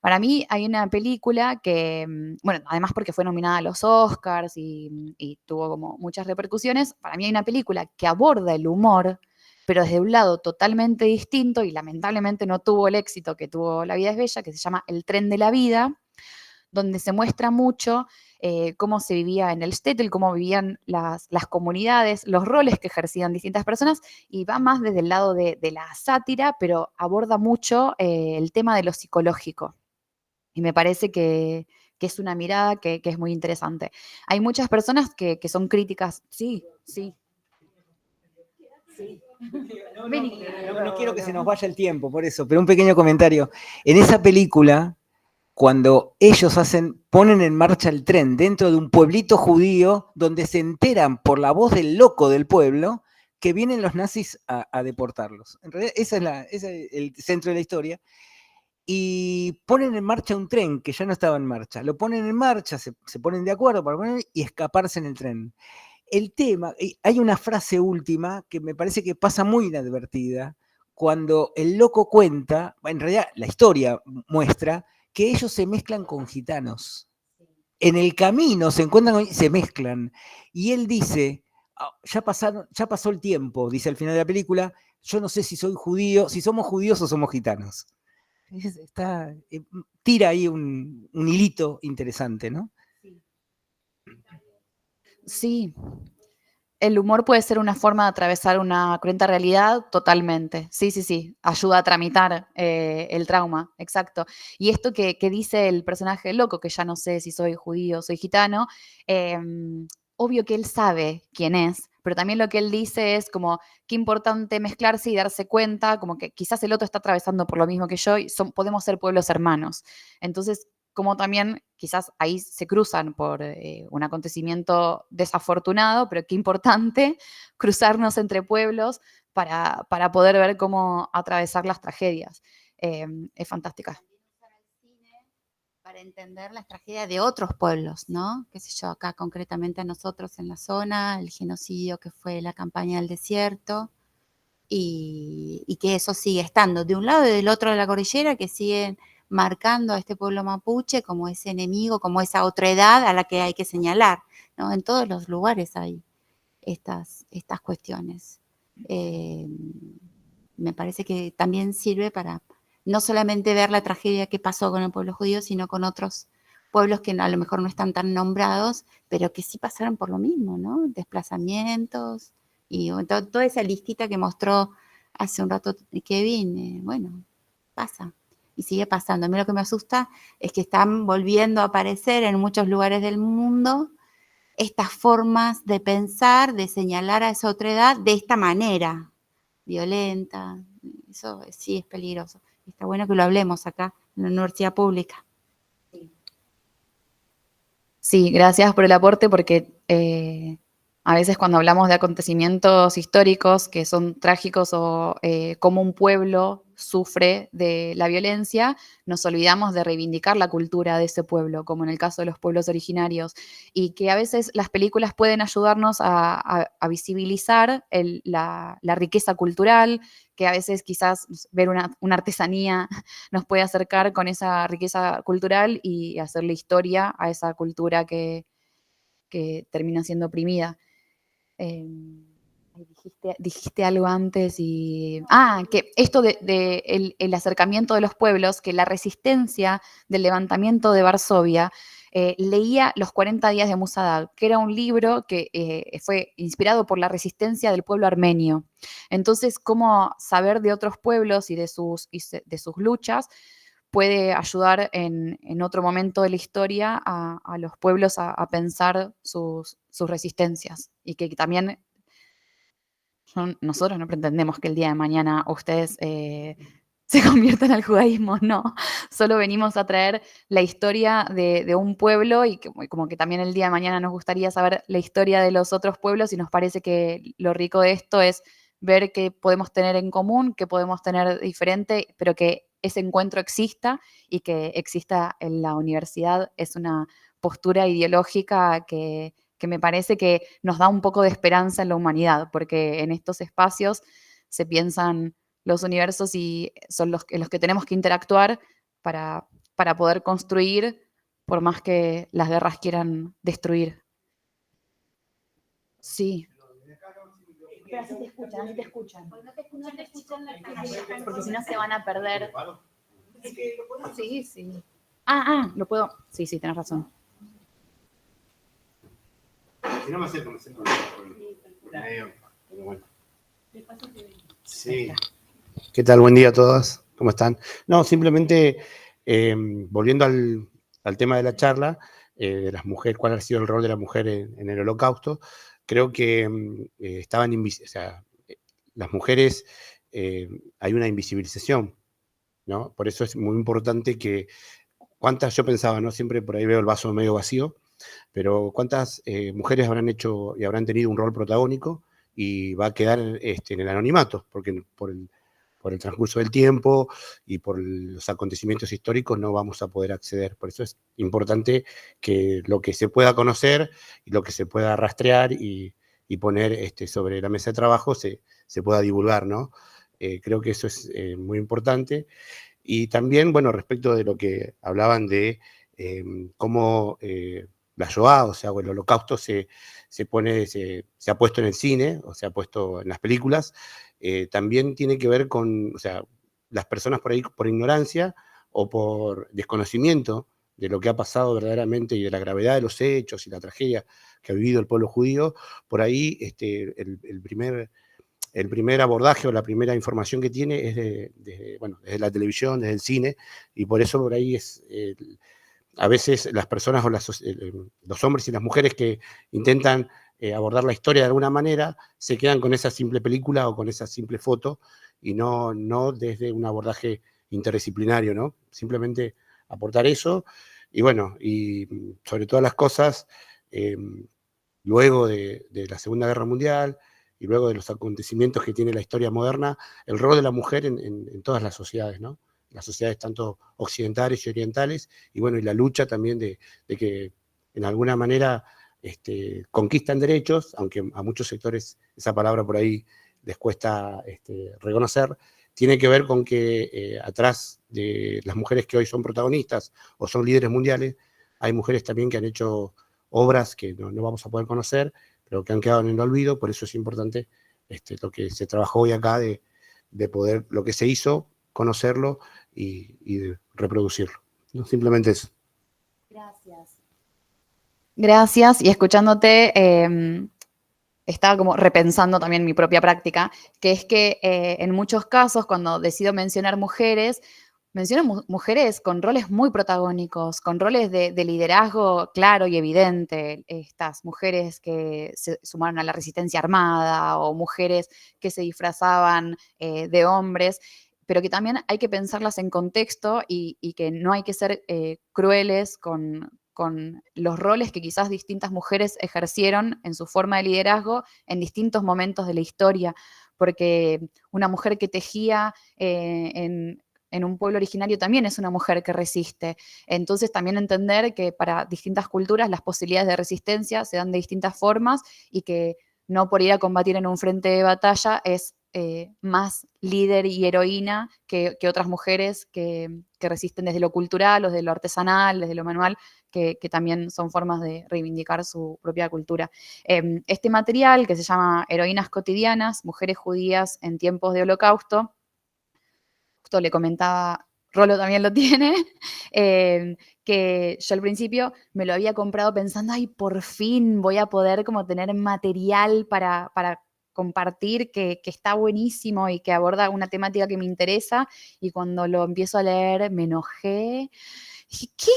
Para mí hay una película que, bueno, además porque fue nominada a los Oscars y tuvo como muchas repercusiones, para mí hay una película que aborda el humor, pero desde un lado totalmente distinto y lamentablemente no tuvo el éxito que tuvo La vida es bella, que se llama El tren de la vida, donde se muestra mucho cómo se vivía en el shtetl, cómo vivían las comunidades, los roles que ejercían distintas personas, y va más desde el lado de la sátira, pero aborda mucho el tema de lo psicológico. Y me parece que es una mirada que es muy interesante. Hay muchas personas que son críticas. Sí, sí. No quiero que se nos vaya el tiempo, por eso, pero un pequeño comentario. En esa película, cuando ellos ponen en marcha el tren dentro de un pueblito judío, donde se enteran por la voz del loco del pueblo que vienen los nazis a deportarlos. En realidad, ese es el centro de la historia. Y ponen en marcha un tren que ya no estaba en marcha. Lo ponen en marcha, se ponen de acuerdo para poner y escaparse en el tren. El tema, hay una frase última que me parece que pasa muy inadvertida, cuando el loco cuenta, en realidad la historia muestra que ellos se mezclan con gitanos. En el camino se encuentran, se mezclan. Y él dice, ya pasó el tiempo, dice al final de la película, yo no sé si soy judío, si somos judíos o somos gitanos. Tira ahí un hilito interesante, ¿no? Sí. El humor puede ser una forma de atravesar una cruenta realidad totalmente. Sí, sí, sí. Ayuda a tramitar el trauma, exacto. Y esto que dice el personaje loco, que ya no sé si soy judío o soy gitano, obvio que él sabe quién es, pero también lo que él dice es como qué importante mezclarse y darse cuenta, como que quizás el otro está atravesando por lo mismo que yo y podemos ser pueblos hermanos. Entonces, como también quizás ahí se cruzan por un acontecimiento desafortunado, pero qué importante cruzarnos entre pueblos para poder ver cómo atravesar las tragedias. Es fantástica. Para entender las tragedias de otros pueblos, ¿no? Qué sé yo, acá concretamente nosotros en la zona, el genocidio que fue la campaña del desierto, y que eso sigue estando de un lado y del otro de la cordillera, que siguen marcando a este pueblo mapuche como ese enemigo, como esa otredad a la que hay que señalar, ¿no? En todos los lugares hay estas cuestiones. Me parece que también sirve para no solamente ver la tragedia que pasó con el pueblo judío, sino con otros pueblos que a lo mejor no están tan nombrados, pero que sí pasaron por lo mismo, ¿no? Desplazamientos y toda esa listita que mostró hace un rato Kevin, bueno, pasa y sigue pasando. A mí lo que me asusta es que están volviendo a aparecer en muchos lugares del mundo estas formas de pensar, de señalar a esa otredad de esta manera, violenta. Eso sí es peligroso. Está bueno que lo hablemos acá en la universidad pública. Sí, gracias por el aporte porque A veces cuando hablamos de acontecimientos históricos que son trágicos o cómo un pueblo sufre de la violencia, nos olvidamos de reivindicar la cultura de ese pueblo, como en el caso de los pueblos originarios, y que a veces las películas pueden ayudarnos a visibilizar la riqueza cultural, que a veces quizás ver una artesanía nos puede acercar con esa riqueza cultural y hacerle historia a esa cultura que termina siendo oprimida. Dijiste algo antes y... que esto de el acercamiento de los pueblos, que la resistencia del levantamiento de Varsovia, leía Los 40 días de Musa Dagh, que era un libro que fue inspirado por la resistencia del pueblo armenio. Entonces, cómo saber de otros pueblos y de sus luchas puede ayudar en otro momento de la historia a los pueblos a pensar sus resistencias, y que también nosotros no pretendemos que el día de mañana ustedes se conviertan al judaísmo, no. Solo venimos a traer la historia de un pueblo y como que también el día de mañana nos gustaría saber la historia de los otros pueblos, y nos parece que lo rico de esto es ver qué podemos tener en común, qué podemos tener diferente, pero que ese encuentro exista, y que exista en la universidad es una postura ideológica que me parece que nos da un poco de esperanza en la humanidad, porque en estos espacios se piensan los universos y son en los que tenemos que interactuar para poder construir, por más que las guerras quieran destruir. Sí. Pero así te escuchan, así te escuchan. Porque si no se van a perder. Sí, sí. Lo puedo. Sí, tenés razón. Si no me acerco. Sí. ¿Qué tal? Buen día a todas. ¿Cómo están? No, simplemente volviendo al tema de la charla, de las mujeres, cuál ha sido el rol de la mujer en el Holocausto, creo que las mujeres, hay una invisibilización, ¿no? Por eso es muy importante que, yo pensaba, ¿no? Siempre por ahí veo el vaso medio vacío, pero ¿cuántas mujeres habrán hecho y habrán tenido un rol protagónico y va a quedar en el anonimato? Porque por el transcurso del tiempo y por los acontecimientos históricos no vamos a poder acceder. Por eso es importante que lo que se pueda conocer y lo que se pueda rastrear y poner sobre la mesa de trabajo se pueda divulgar, ¿no? Creo que eso es muy importante. Y también, bueno, respecto de lo que hablaban de cómo la Shoah, o sea, el Holocausto se ha puesto en el cine, o se ha puesto en las películas, también tiene que ver con, o sea, las personas por ahí por ignorancia o por desconocimiento de lo que ha pasado verdaderamente y de la gravedad de los hechos y la tragedia que ha vivido el pueblo judío, por ahí el primer abordaje o la primera información que tiene es desde la televisión, desde el cine, y por eso por ahí a veces las personas o los hombres y las mujeres que intentan abordar la historia de alguna manera se quedan con esa simple película o con esa simple foto y no desde un abordaje interdisciplinario, ¿no? Simplemente aportar eso y bueno, y sobre todas las cosas, luego de la Segunda Guerra Mundial y luego de los acontecimientos que tiene la historia moderna, el rol de la mujer en todas las sociedades, ¿no? Las sociedades tanto occidentales y orientales, y bueno, y la lucha también de que en alguna manera conquistan derechos, aunque a muchos sectores esa palabra por ahí les cuesta reconocer, tiene que ver con que atrás de las mujeres que hoy son protagonistas o son líderes mundiales, hay mujeres también que han hecho obras que no vamos a poder conocer, pero que han quedado en el olvido. Por eso es importante lo que se trabajó hoy acá de poder, lo que se hizo, conocerlo y reproducirlo. ¿No? Simplemente eso. Gracias. Y escuchándote, estaba como repensando también mi propia práctica, que es que en muchos casos, cuando decido mencionar mujeres, menciono mujeres con roles muy protagónicos, con roles de liderazgo claro y evidente. Estas mujeres que se sumaron a la resistencia armada o mujeres que se disfrazaban de hombres, pero que también hay que pensarlas en contexto y que no hay que ser crueles con con los roles que quizás distintas mujeres ejercieron en su forma de liderazgo en distintos momentos de la historia, porque una mujer que tejía en un pueblo originario también es una mujer que resiste. Entonces también entender que para distintas culturas las posibilidades de resistencia se dan de distintas formas y que no por ir a combatir en un frente de batalla es más líder y heroína que otras mujeres que resisten desde lo cultural o desde lo artesanal, desde lo manual, que también son formas de reivindicar su propia cultura. Este material, que se llama Heroínas cotidianas, mujeres judías en tiempos de holocausto, justo le comentaba, Rolo también lo tiene, que yo al principio me lo había comprado pensando, ay, por fin voy a poder como tener material para compartir que está buenísimo y que aborda una temática que me interesa, y cuando lo empiezo a leer me enojé. Dije, ¿qué?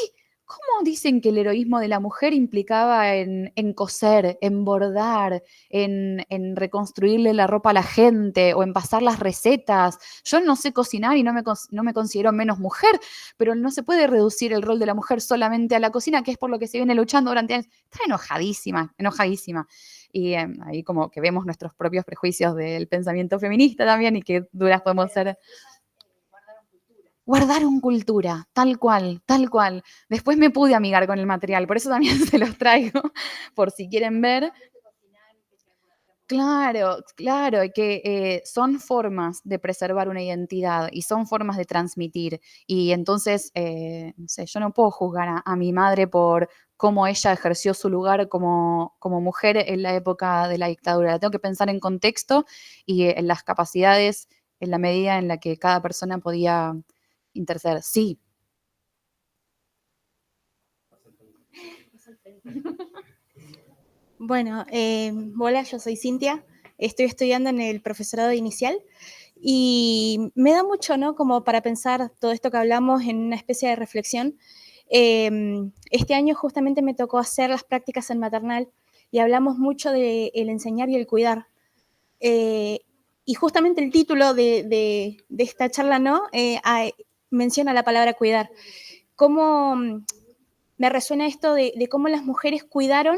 ¿Cómo dicen que el heroísmo de la mujer implicaba en coser, en bordar, en reconstruirle la ropa a la gente o en pasar las recetas? Yo no sé cocinar y no me considero menos mujer, pero no se puede reducir el rol de la mujer solamente a la cocina, que es por lo que se viene luchando durante años. Estaba enojadísima, enojadísima. Y ahí como que vemos nuestros propios prejuicios del pensamiento feminista también y qué duras podemos ser. Guardaron cultura, tal cual, tal cual. Después me pude amigar con el material, por eso también se los traigo, por si quieren ver. Claro, claro, que son formas de preservar una identidad y son formas de transmitir. Y entonces, no sé, yo no puedo juzgar a mi madre por cómo ella ejerció su lugar como mujer en la época de la dictadura. La tengo que pensar en contexto y en las capacidades, en la medida en la que cada persona podía interceder. Sí. Bueno, hola, yo soy Cintia, estoy estudiando en el profesorado inicial y me da mucho, ¿no? Como para pensar todo esto que hablamos en una especie de reflexión. Este año justamente me tocó hacer las prácticas en maternal y hablamos mucho del enseñar y el cuidar. Y justamente el título de esta charla, ¿no? Menciona la palabra cuidar. ¿Cómo me resuena esto de cómo las mujeres cuidaron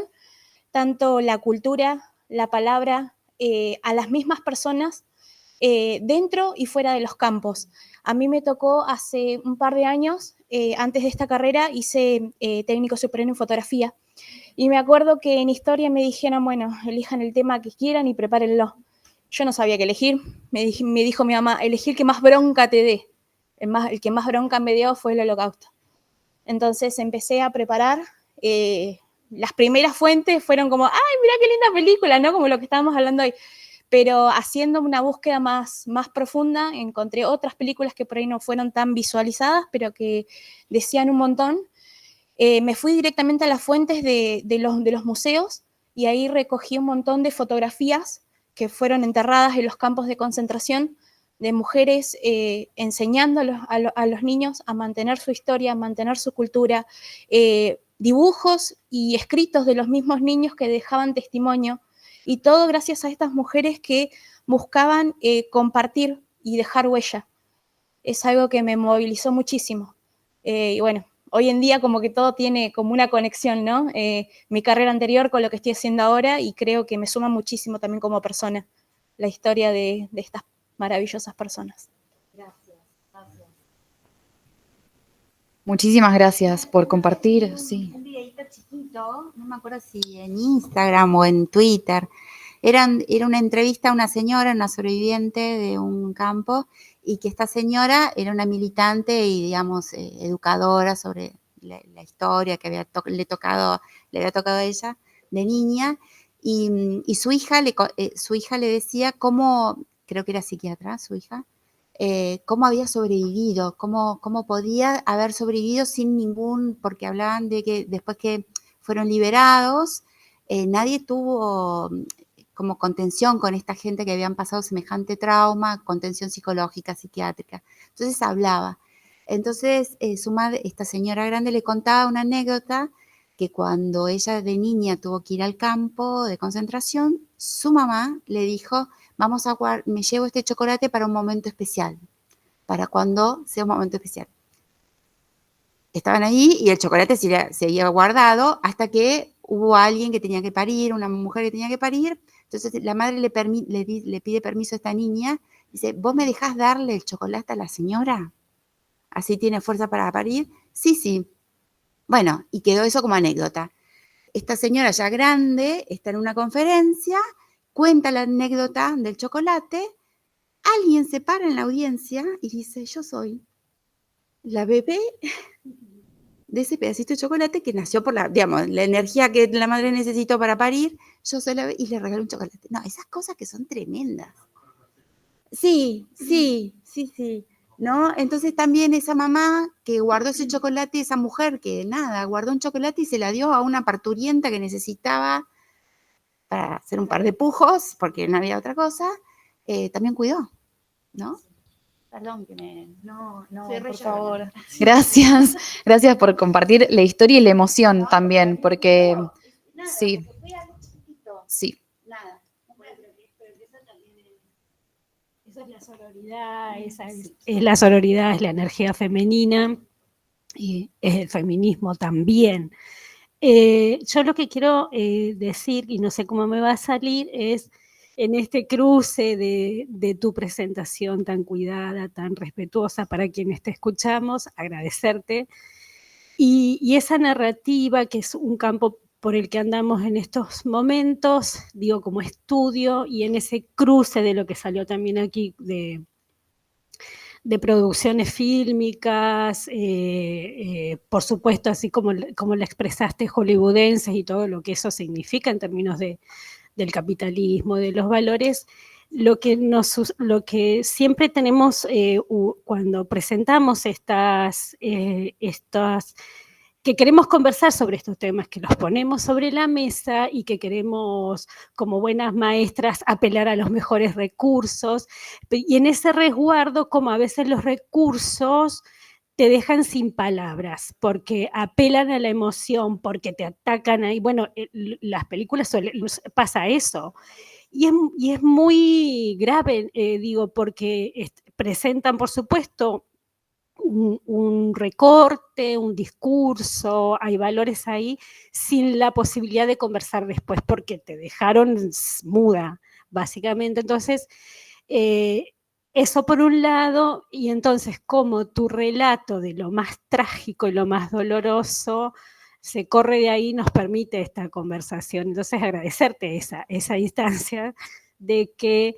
tanto la cultura, la palabra, a las mismas personas dentro y fuera de los campos? A mí me tocó hace un par de años, antes de esta carrera, hice técnico superior en fotografía. Y me acuerdo que en historia me dijeron, bueno, elijan el tema que quieran y prepárenlo. Yo no sabía qué elegir. Me dijo mi mamá, elegí el que más bronca te dé. El que más bronca me dio fue el Holocausto. Entonces empecé a preparar. Las primeras fuentes fueron como, ay, mira qué linda película, ¿no? Como lo que estábamos hablando hoy. Pero haciendo una búsqueda más profunda, encontré otras películas que por ahí no fueron tan visualizadas, pero que decían un montón. Me fui directamente a las fuentes de los museos y ahí recogí un montón de fotografías que fueron enterradas en los campos de concentración de mujeres enseñando a los niños a mantener su historia, a mantener su cultura, dibujos y escritos de los mismos niños que dejaban testimonio, y todo gracias a estas mujeres que buscaban compartir y dejar huella. Es algo que me movilizó muchísimo. Y bueno, hoy en día como que todo tiene como una conexión, ¿no? Mi carrera anterior con lo que estoy haciendo ahora, y creo que me suma muchísimo también como persona la historia de estas maravillosas personas. Gracias. Muchísimas gracias por compartir. Sí. Un videito chiquito, no me acuerdo si en Instagram o en Twitter. Era una entrevista a una señora, una sobreviviente de un campo, y que esta señora era una militante y, digamos, educadora sobre la historia que le había tocado a ella de niña, y su hija le decía cómo, creo que era psiquiatra su hija, cómo había sobrevivido, cómo podía haber sobrevivido sin porque hablaban de que después que fueron liberados, nadie tuvo como contención con esta gente que habían pasado semejante trauma, contención psicológica, psiquiátrica. Entonces hablaba. Entonces su madre, esta señora grande, le contaba una anécdota que cuando ella de niña tuvo que ir al campo de concentración, su mamá le dijo, me llevo este chocolate para un momento especial, para cuando sea un momento especial. estaban ahí y el chocolate seguía guardado hasta que hubo alguien que tenía que parir, una mujer que tenía que parir. Entonces la madre le pide permiso a esta niña, dice, ¿vos me dejás darle el chocolate a la señora? ¿Así tiene fuerza para parir? Sí, sí. Bueno, y quedó eso como anécdota. Esta señora ya grande está en una conferencia, cuenta la anécdota del chocolate, alguien se para en la audiencia y dice, yo soy la bebé de ese pedacito de chocolate que nació por la energía que la madre necesitó para parir, yo soy la bebé y le regaló un chocolate. No, esas cosas que son tremendas. Sí, sí, sí, sí. ¿No? Entonces también esa mamá que guardó ese chocolate, esa mujer que nada, guardó un chocolate y se la dio a una parturienta que necesitaba para hacer un par de pujos, porque no había otra cosa, también cuidó, ¿no? Perdón que me... No, Soy re por llorona. favor. Gracias, gracias por compartir la historia y la emoción también, porque Nada, sí, se fue algo chiquitito, sí. nada. Esa es la sororidad, es la sororidad, es la energía femenina y es el feminismo también. Yo lo que quiero decir, y no sé cómo me va a salir, es en este cruce de tu presentación tan cuidada, tan respetuosa para quienes te escuchamos, agradecerte. Y esa narrativa, que es un campo por el que andamos en estos momentos, digo, como estudio, y en ese cruce de lo que salió también aquí de producciones fílmicas, por supuesto, así como la expresaste, hollywoodenses y todo lo que eso significa en términos del capitalismo, de los valores, lo que siempre tenemos cuando presentamos estas que queremos conversar sobre estos temas, que los ponemos sobre la mesa y que queremos, como buenas maestras, apelar a los mejores recursos. Y en ese resguardo, como a veces los recursos te dejan sin palabras, porque apelan a la emoción, porque te atacan ahí. Bueno, las películas pasa eso. Y es muy grave, digo, porque presentan, por supuesto, un recorte, un discurso, hay valores ahí sin la posibilidad de conversar después porque te dejaron muda, básicamente. Entonces, eso por un lado, y entonces como tu relato de lo más trágico y lo más doloroso se corre de ahí, nos permite esta conversación. Entonces, agradecerte esa instancia de que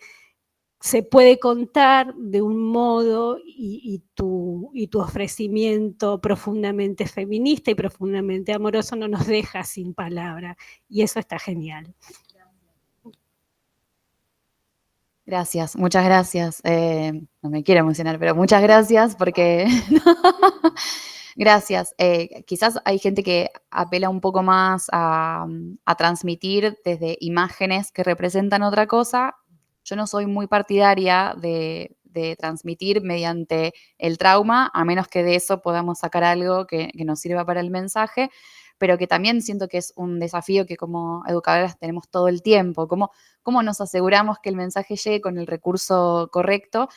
se puede contar de un modo y tu ofrecimiento profundamente feminista y profundamente amoroso no nos deja sin palabra. Y eso está genial. Gracias, muchas gracias. No me quiero emocionar, pero muchas gracias porque... Gracias. Quizás hay gente que apela un poco más a transmitir desde imágenes que representan otra cosa. Yo no soy muy partidaria de transmitir mediante el trauma, a menos que de eso podamos sacar algo que nos sirva para el mensaje, pero que también siento que es un desafío que como educadoras tenemos todo el tiempo. ¿Cómo nos aseguramos que el mensaje llegue con el recurso correcto?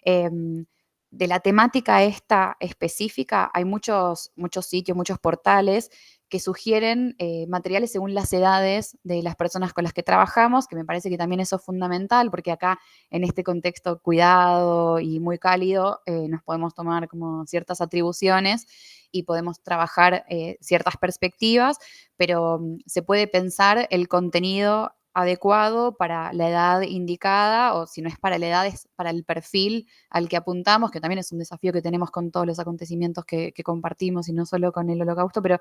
De la temática esta específica, hay muchos sitios, muchos portales que sugieren materiales según las edades de las personas con las que trabajamos, que me parece que también eso es fundamental, porque acá en este contexto cuidado y muy cálido nos podemos tomar como ciertas atribuciones y podemos trabajar ciertas perspectivas, pero se puede pensar el contenido adecuado para la edad indicada, o si no es para la edad, es para el perfil al que apuntamos, que también es un desafío que tenemos con todos los acontecimientos que compartimos y no solo con el Holocausto, pero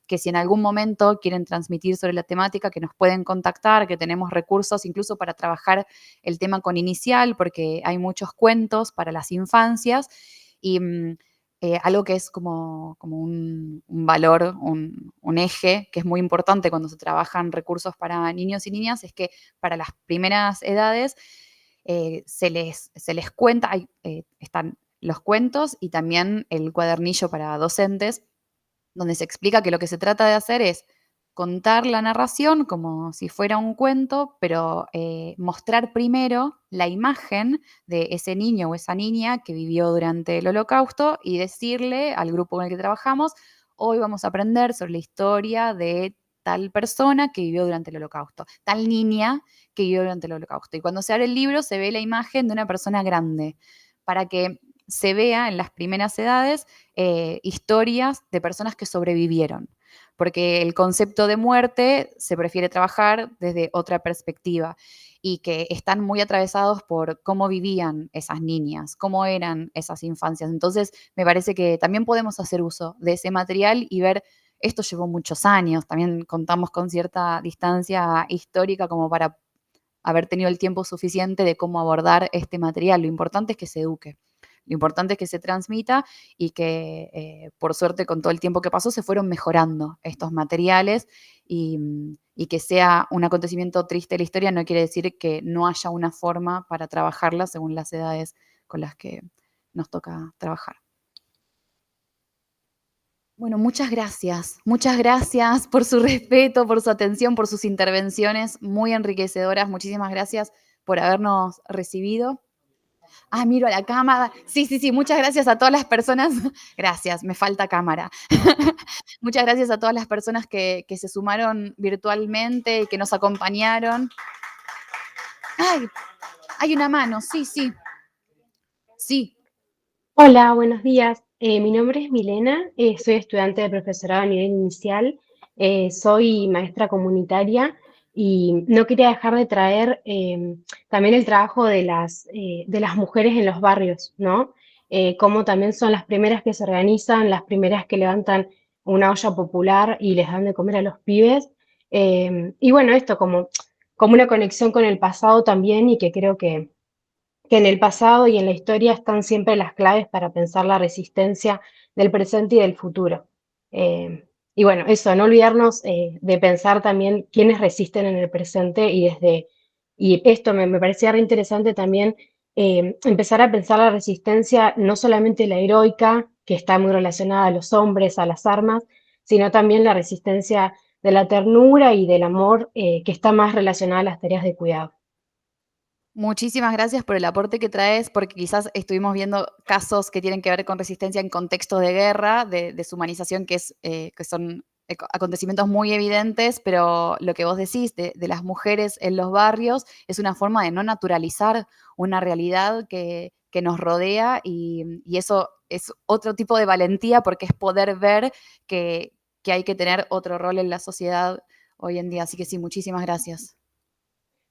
que si en algún momento quieren transmitir sobre la temática, que nos pueden contactar, que tenemos recursos incluso para trabajar el tema con Inicial, porque hay muchos cuentos para las infancias y algo que es como un valor, un eje que es muy importante cuando se trabajan recursos para niños y niñas, es que para las primeras edades se les cuenta, están los cuentos y también el cuadernillo para docentes, donde se explica que lo que se trata de hacer es contar la narración como si fuera un cuento, pero mostrar primero la imagen de ese niño o esa niña que vivió durante el Holocausto y decirle al grupo con el que trabajamos, hoy vamos a aprender sobre la historia de tal persona que vivió durante el Holocausto, tal niña que vivió durante el Holocausto. Y cuando se abre el libro se ve la imagen de una persona grande, para que se vea en las primeras edades historias de personas que sobrevivieron, porque el concepto de muerte se prefiere trabajar desde otra perspectiva y que están muy atravesados por cómo vivían esas niñas, cómo eran esas infancias. Entonces, me parece que también podemos hacer uso de ese material y ver, esto llevó muchos años, también contamos con cierta distancia histórica como para haber tenido el tiempo suficiente de cómo abordar este material. Lo importante es que se eduque. Lo importante es que se transmita y que, por suerte, con todo el tiempo que pasó, se fueron mejorando estos materiales y que sea un acontecimiento triste de la historia no quiere decir que no haya una forma para trabajarla según las edades con las que nos toca trabajar. Bueno, muchas gracias por su respeto, por su atención, por sus intervenciones muy enriquecedoras. Muchísimas gracias por habernos recibido. Ah, miro a la cámara. Sí, muchas gracias a todas las personas. Gracias, me falta cámara. Muchas gracias a todas las personas que se sumaron virtualmente y que nos acompañaron. Ay, hay una mano, sí. Hola, buenos días. Mi nombre es Milena, soy estudiante de profesorado a nivel inicial, soy maestra comunitaria y no quería dejar de traer también el trabajo de las mujeres en los barrios, ¿no? Cómo también son las primeras que se organizan, las primeras que levantan una olla popular y les dan de comer a los pibes. Y bueno, esto como una conexión con el pasado también y que creo que en el pasado y en la historia están siempre las claves para pensar la resistencia del presente y del futuro. Y bueno, eso, no olvidarnos de pensar también quiénes resisten en el presente y esto me parecía re interesante también empezar a pensar la resistencia, no solamente la heroica, que está muy relacionada a los hombres, a las armas, sino también la resistencia de la ternura y del amor, que está más relacionada a las tareas de cuidado. Muchísimas gracias por el aporte que traes, porque quizás estuvimos viendo casos que tienen que ver con resistencia en contextos de guerra, de deshumanización, que son acontecimientos muy evidentes, pero lo que vos decís de las mujeres en los barrios es una forma de no naturalizar una realidad que nos rodea y eso es otro tipo de valentía porque es poder ver que hay que tener otro rol en la sociedad hoy en día. Así que sí, muchísimas gracias.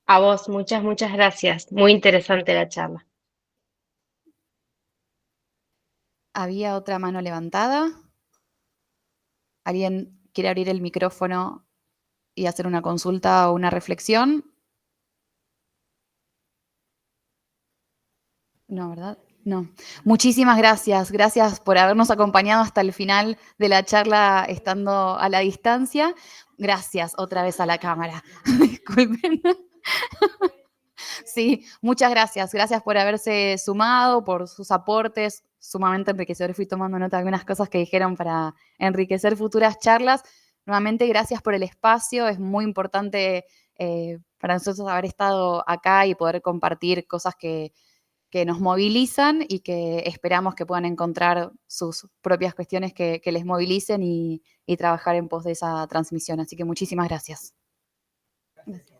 A vos, muchas gracias. Muy interesante la charla. Había otra mano levantada. ¿Alguien quiere abrir el micrófono y hacer una consulta o una reflexión? No, ¿verdad? No. Muchísimas gracias. Gracias por habernos acompañado hasta el final de la charla estando a la distancia. Gracias otra vez a la cámara. Disculpen. Sí, muchas gracias. Gracias por haberse sumado, por sus aportes sumamente enriquecedores. Fui tomando nota de algunas cosas que dijeron para enriquecer futuras charlas. Nuevamente, gracias por el espacio. Es muy importante para nosotros haber estado acá y poder compartir cosas que nos movilizan y que esperamos que puedan encontrar sus propias cuestiones que les movilicen y trabajar en pos de esa transmisión. Así que muchísimas gracias. Gracias.